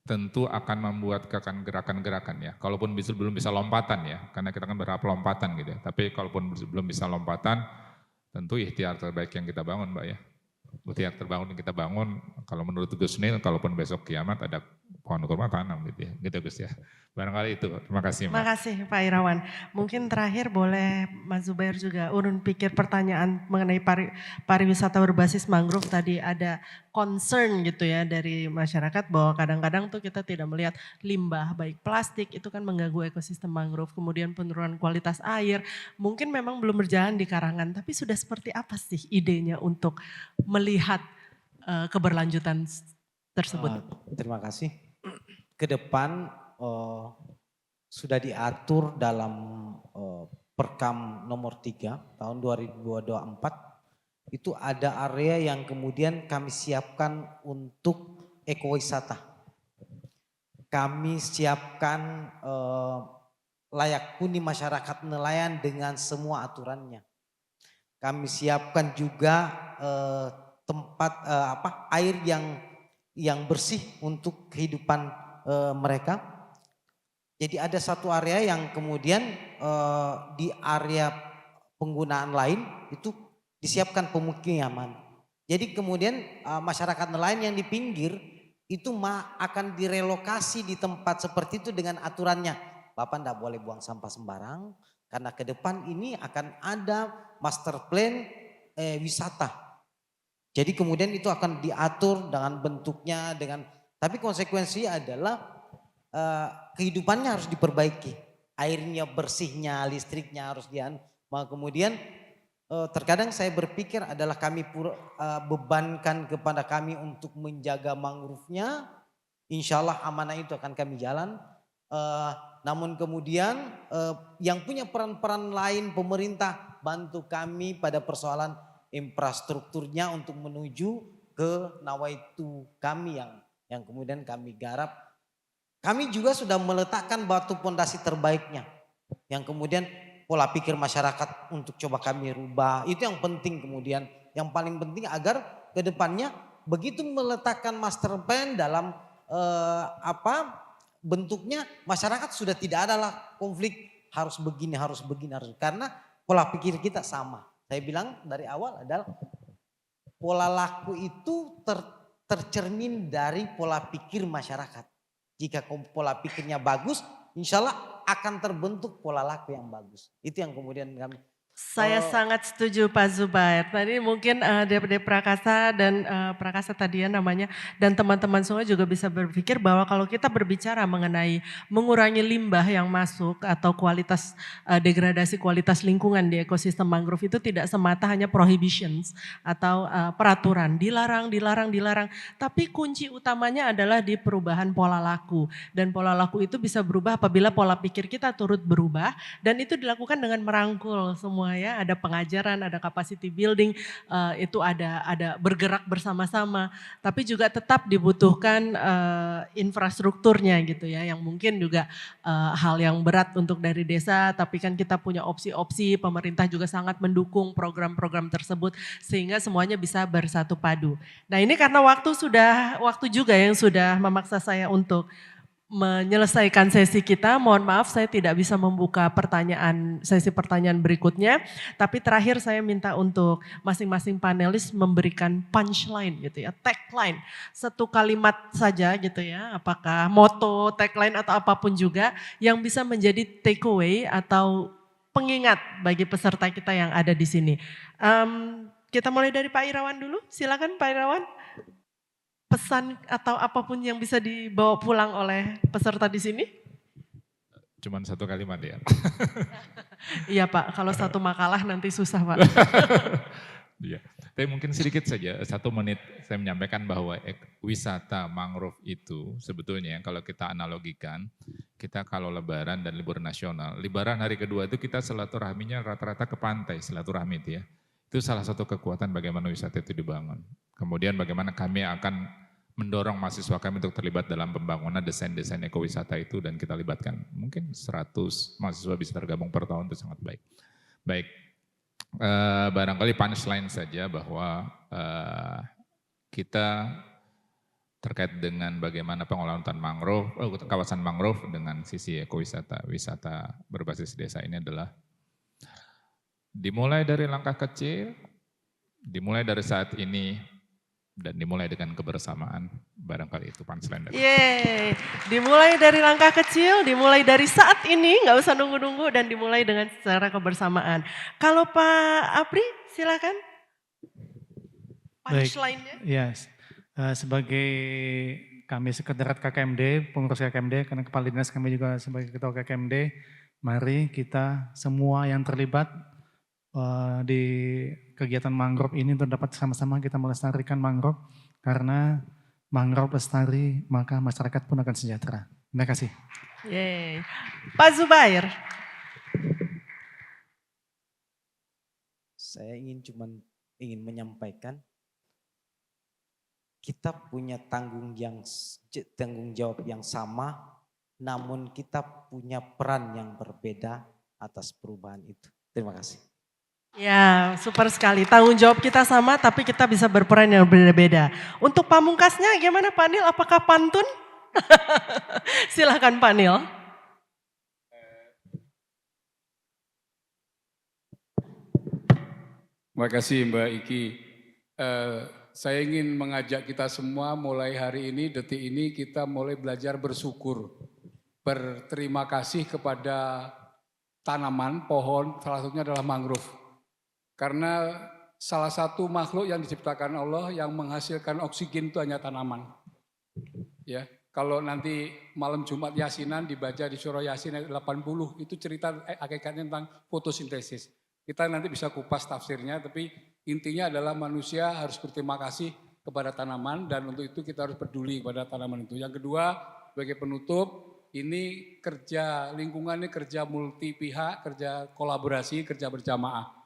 tentu akan membuat gerakan-gerakan ya. Kalaupun belum bisa lompatan ya, karena kita kan berharap lompatan gitu ya. Tapi kalaupun belum bisa lompatan, tentu ikhtiar terbaik yang kita bangun Mbak ya. Ikhtiar terbangun yang kita bangun, kalau menurut Gus Nil, kalaupun besok kiamat ada pohon kurma tanam gitu ya. Gitu Gus ya. Barangkali itu. Terima kasih Mbak. Terima kasih Pak Irawan. Mungkin terakhir boleh Mas Zubair juga urun pikir pertanyaan mengenai pariwisata berbasis mangrove. Tadi ada concern gitu ya dari masyarakat bahwa kadang-kadang tuh kita tidak melihat limbah baik plastik itu kan mengganggu ekosistem mangrove. Kemudian penurunan kualitas air mungkin memang belum berjalan di karangan. Tapi sudah seperti apa sih idenya untuk melihat keberlanjutan tersebut? Terima kasih. Ke depan sudah diatur dalam Perkam nomor 3 tahun 2024 itu ada area yang kemudian kami siapkan untuk ekowisata. Kami siapkan layak huni masyarakat nelayan dengan semua aturannya. Kami siapkan juga tempat air yang bersih untuk kehidupan mereka. Jadi ada satu area yang kemudian di area penggunaan lain itu disiapkan pemukiman. Jadi kemudian masyarakat nelayan yang di pinggir itu akan direlokasi di tempat seperti itu dengan aturannya. Bapak tidak boleh buang sampah sembarang karena ke depan ini akan ada master plan wisata. Jadi kemudian itu akan diatur dengan bentuknya tapi konsekuensinya adalah kehidupannya harus diperbaiki. Airnya, bersihnya, listriknya harus kemudian terkadang saya berpikir adalah kami bebankan kepada kami untuk menjaga mangrove-nya. Insya Allah amanah itu akan kami jalan. Namun kemudian yang punya peran-peran lain pemerintah bantu kami pada persoalan infrastrukturnya untuk menuju ke nawaitu kami yang kemudian kami garap. Kami juga sudah meletakkan batu pondasi terbaiknya yang kemudian pola pikir masyarakat untuk coba kami rubah. Itu yang penting kemudian. Yang paling penting agar ke depannya begitu meletakkan master plan dalam bentuknya masyarakat sudah tidak ada konflik harus begini. Karena pola pikir kita sama. Saya bilang dari awal adalah pola laku itu tercermin dari pola pikir masyarakat. Jika pola pikirnya bagus, insya Allah akan terbentuk pola laku yang bagus. Itu yang kemudian kami. Saya sangat setuju Pak Zubair. Tadi mungkin DPD Prakasa dan Prakasa tadi ya namanya. Dan teman-teman semua juga bisa berpikir bahwa kalau kita berbicara mengenai mengurangi limbah yang masuk atau kualitas degradasi kualitas lingkungan di ekosistem mangrove itu tidak semata hanya prohibitions atau peraturan. Dilarang. Tapi kunci utamanya adalah di perubahan pola laku. Dan pola laku itu bisa berubah apabila pola pikir kita turut berubah. Dan itu dilakukan dengan merangkul semua ya, ada pengajaran, ada capacity building, itu ada bergerak bersama-sama, tapi juga tetap dibutuhkan infrastrukturnya gitu ya, yang mungkin juga hal yang berat untuk dari desa, tapi kan kita punya opsi-opsi, pemerintah juga sangat mendukung program-program tersebut sehingga semuanya bisa bersatu padu. Nah ini karena waktu juga yang sudah memaksa saya untuk menyelesaikan sesi kita, mohon maaf saya tidak bisa membuka sesi pertanyaan berikutnya, tapi terakhir saya minta untuk masing-masing panelis memberikan punchline gitu ya, tagline, satu kalimat saja gitu ya, apakah moto, tagline atau apapun juga yang bisa menjadi takeaway atau pengingat bagi peserta kita yang ada di sini. Kita mulai dari Pak Irawan dulu, silakan Pak Irawan. Pesan atau apapun yang bisa dibawa pulang oleh peserta di sini? Cuman satu kalimat ya. Iya Pak, kalau satu makalah nanti susah Pak. Iya, tapi mungkin sedikit saja, 1 menit saya menyampaikan bahwa wisata mangrove itu sebetulnya kalau kita analogikan, kita kalau lebaran dan libur nasional, lebaran hari kedua itu kita silaturahminya rata-rata ke pantai, silaturahmi itu ya. Itu salah satu kekuatan bagaimana wisata itu dibangun. Kemudian bagaimana kami akan mendorong mahasiswa kami untuk terlibat dalam pembangunan desain-desain ekowisata itu dan kita libatkan. Mungkin 100 mahasiswa bisa tergabung per tahun itu sangat baik. Baik. Barangkali punchline saja bahwa kita terkait dengan bagaimana pengelolaan hutan mangrove, kawasan mangrove dengan sisi ekowisata, wisata berbasis desa ini adalah dimulai dari langkah kecil, dimulai dari saat ini, dan dimulai dengan kebersamaan. Barangkali itu punchline dari Yeay, dimulai dari langkah kecil, dimulai dari saat ini, nggak usah nunggu-nunggu, dan dimulai dengan secara kebersamaan. Kalau Pak Apri, silakan. Baik, Punchline-nya. yes. Sebagai kami sekretariat KKMD, pengurus KKMD, karena kepala dinas kami juga sebagai ketua KKMD, mari kita semua yang terlibat di kegiatan mangrove ini untuk dapat sama-sama kita melestarikan mangrove, karena mangrove lestari maka masyarakat pun akan sejahtera. Terima kasih. Yeay. Pak Zubair. Saya ingin menyampaikan kita punya tanggung jawab yang sama, namun kita punya peran yang berbeda atas perubahan itu. Terima kasih. Ya, super sekali. Tanggung jawab kita sama, tapi kita bisa berperan yang berbeda-beda. Untuk pamungkasnya gimana Pak Nil? Apakah pantun? Silakan Pak Nil. Terima kasih Mbak Iki. Saya ingin mengajak kita semua mulai hari ini, detik ini kita mulai belajar bersyukur. Berterima kasih kepada tanaman, pohon, salah satunya adalah mangrove. Karena salah satu makhluk yang diciptakan Allah yang menghasilkan oksigen itu hanya tanaman. Ya, kalau nanti malam Jumat Yasinan dibaca di surah Yasin ayat 80 itu cerita hakikatnya tentang fotosintesis. Kita nanti bisa kupas tafsirnya, tapi intinya adalah manusia harus berterima kasih kepada tanaman dan untuk itu kita harus peduli kepada tanaman itu. Yang kedua, sebagai penutup, ini kerja lingkungan, ini kerja multi pihak, kerja kolaborasi, kerja berjamaah.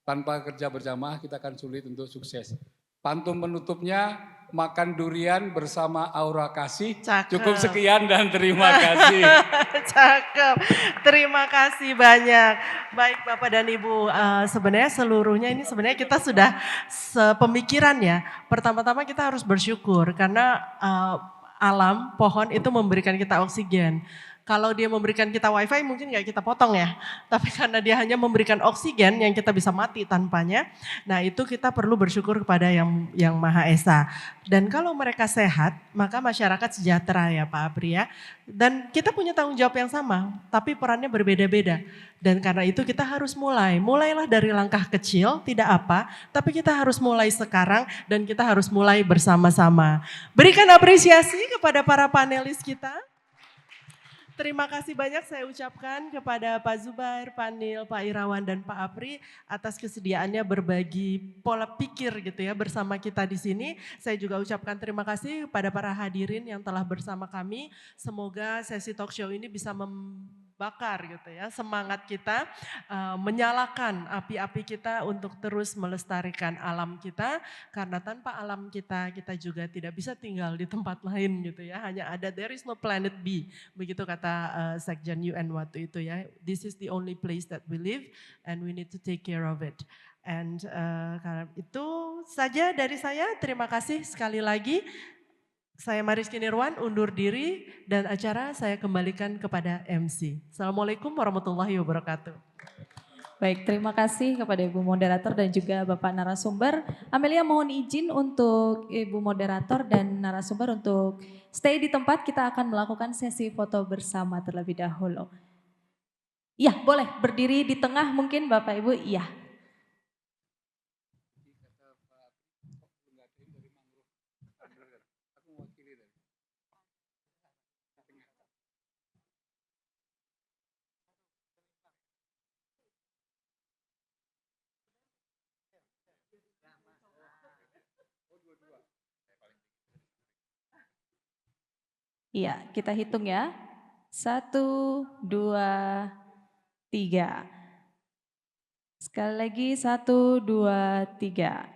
Tanpa kerja berjamaah kita akan sulit untuk sukses. Pantun penutupnya, makan durian bersama aura kasih. Cakep. Cukup sekian dan terima kasih. Cakep, terima kasih banyak. Baik Bapak dan Ibu, sebenarnya seluruhnya ini sebenarnya kita sudah sepemikiran ya. Pertama-tama kita harus bersyukur karena alam, pohon itu memberikan kita oksigen. Kalau dia memberikan kita wifi mungkin nggak kita potong ya. Tapi karena dia hanya memberikan oksigen yang kita bisa mati tanpanya. Nah itu kita perlu bersyukur kepada yang Maha Esa. Dan kalau mereka sehat maka masyarakat sejahtera ya Pak Apri ya. Dan kita punya tanggung jawab yang sama tapi perannya berbeda-beda. Dan karena itu kita harus mulailah dari langkah kecil tidak apa. Tapi kita harus mulai sekarang dan kita harus mulai bersama-sama. Berikan apresiasi kepada para panelis kita. Terima kasih banyak saya ucapkan kepada Pak Zubair, Pak Nil, Pak Irawan, dan Pak Apri atas kesediaannya berbagi pola pikir gitu ya bersama kita di sini. Saya juga ucapkan terima kasih kepada para hadirin yang telah bersama kami. Semoga sesi talk show ini bisa membakar gitu ya semangat kita, menyalakan api-api kita untuk terus melestarikan alam kita. Karena tanpa alam kita juga tidak bisa tinggal di tempat lain gitu ya. Hanya ada there is no planet B, begitu kata Sekjen UN waktu itu ya. This is the only place that we live and we need to take care of it. And karena itu saja dari saya. Terima kasih sekali lagi. Saya Mariski Nirwan undur diri dan acara saya kembalikan kepada MC. Assalamualaikum warahmatullahi wabarakatuh. Baik, terima kasih kepada Ibu Moderator dan juga Bapak narasumber. Amelia mohon izin untuk Ibu Moderator dan narasumber untuk stay di tempat, kita akan melakukan sesi foto bersama terlebih dahulu. Iya, boleh berdiri di tengah mungkin Bapak Ibu, iya. Iya, kita hitung ya. 1, 2, 3. Sekali lagi 1, 2, 3.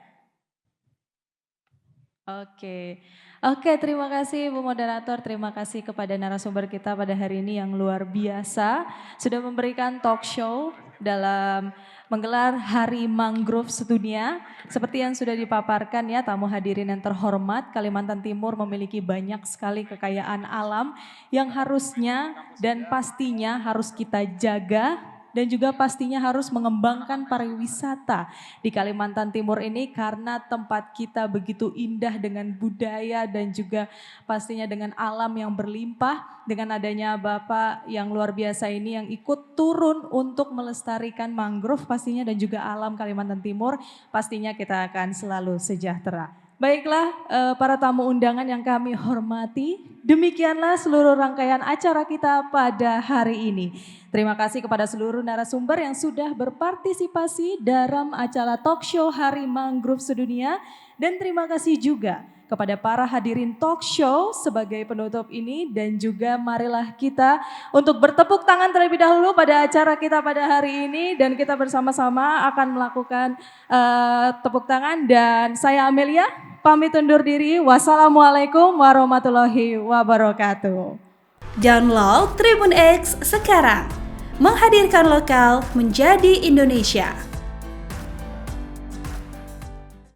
Oke, terima kasih Bu Moderator, terima kasih kepada narasumber kita pada hari ini yang luar biasa. Sudah memberikan talk show dalam menggelar Hari Mangrove Sedunia. Seperti yang sudah dipaparkan ya tamu hadirin yang terhormat, Kalimantan Timur memiliki banyak sekali kekayaan alam yang harusnya dan pastinya harus kita jaga. Dan juga pastinya harus mengembangkan pariwisata di Kalimantan Timur ini karena tempat kita begitu indah dengan budaya dan juga pastinya dengan alam yang berlimpah. Dengan adanya Bapak yang luar biasa ini yang ikut turun untuk melestarikan mangrove pastinya dan juga alam Kalimantan Timur, pastinya kita akan selalu sejahtera. Baiklah para tamu undangan yang kami hormati, demikianlah seluruh rangkaian acara kita pada hari ini. Terima kasih kepada seluruh narasumber yang sudah berpartisipasi dalam acara talk show Hari Mangrove Sedunia. Dan terima kasih juga kepada para hadirin talk show sebagai penutup ini. Dan juga marilah kita untuk bertepuk tangan terlebih dahulu pada acara kita pada hari ini. Dan kita bersama-sama akan melakukan tepuk tangan. Dan saya Amelia pamit undur diri. Wassalamualaikum warahmatullahi wabarakatuh. Download Tribun X sekarang. Menghadirkan lokal menjadi Indonesia.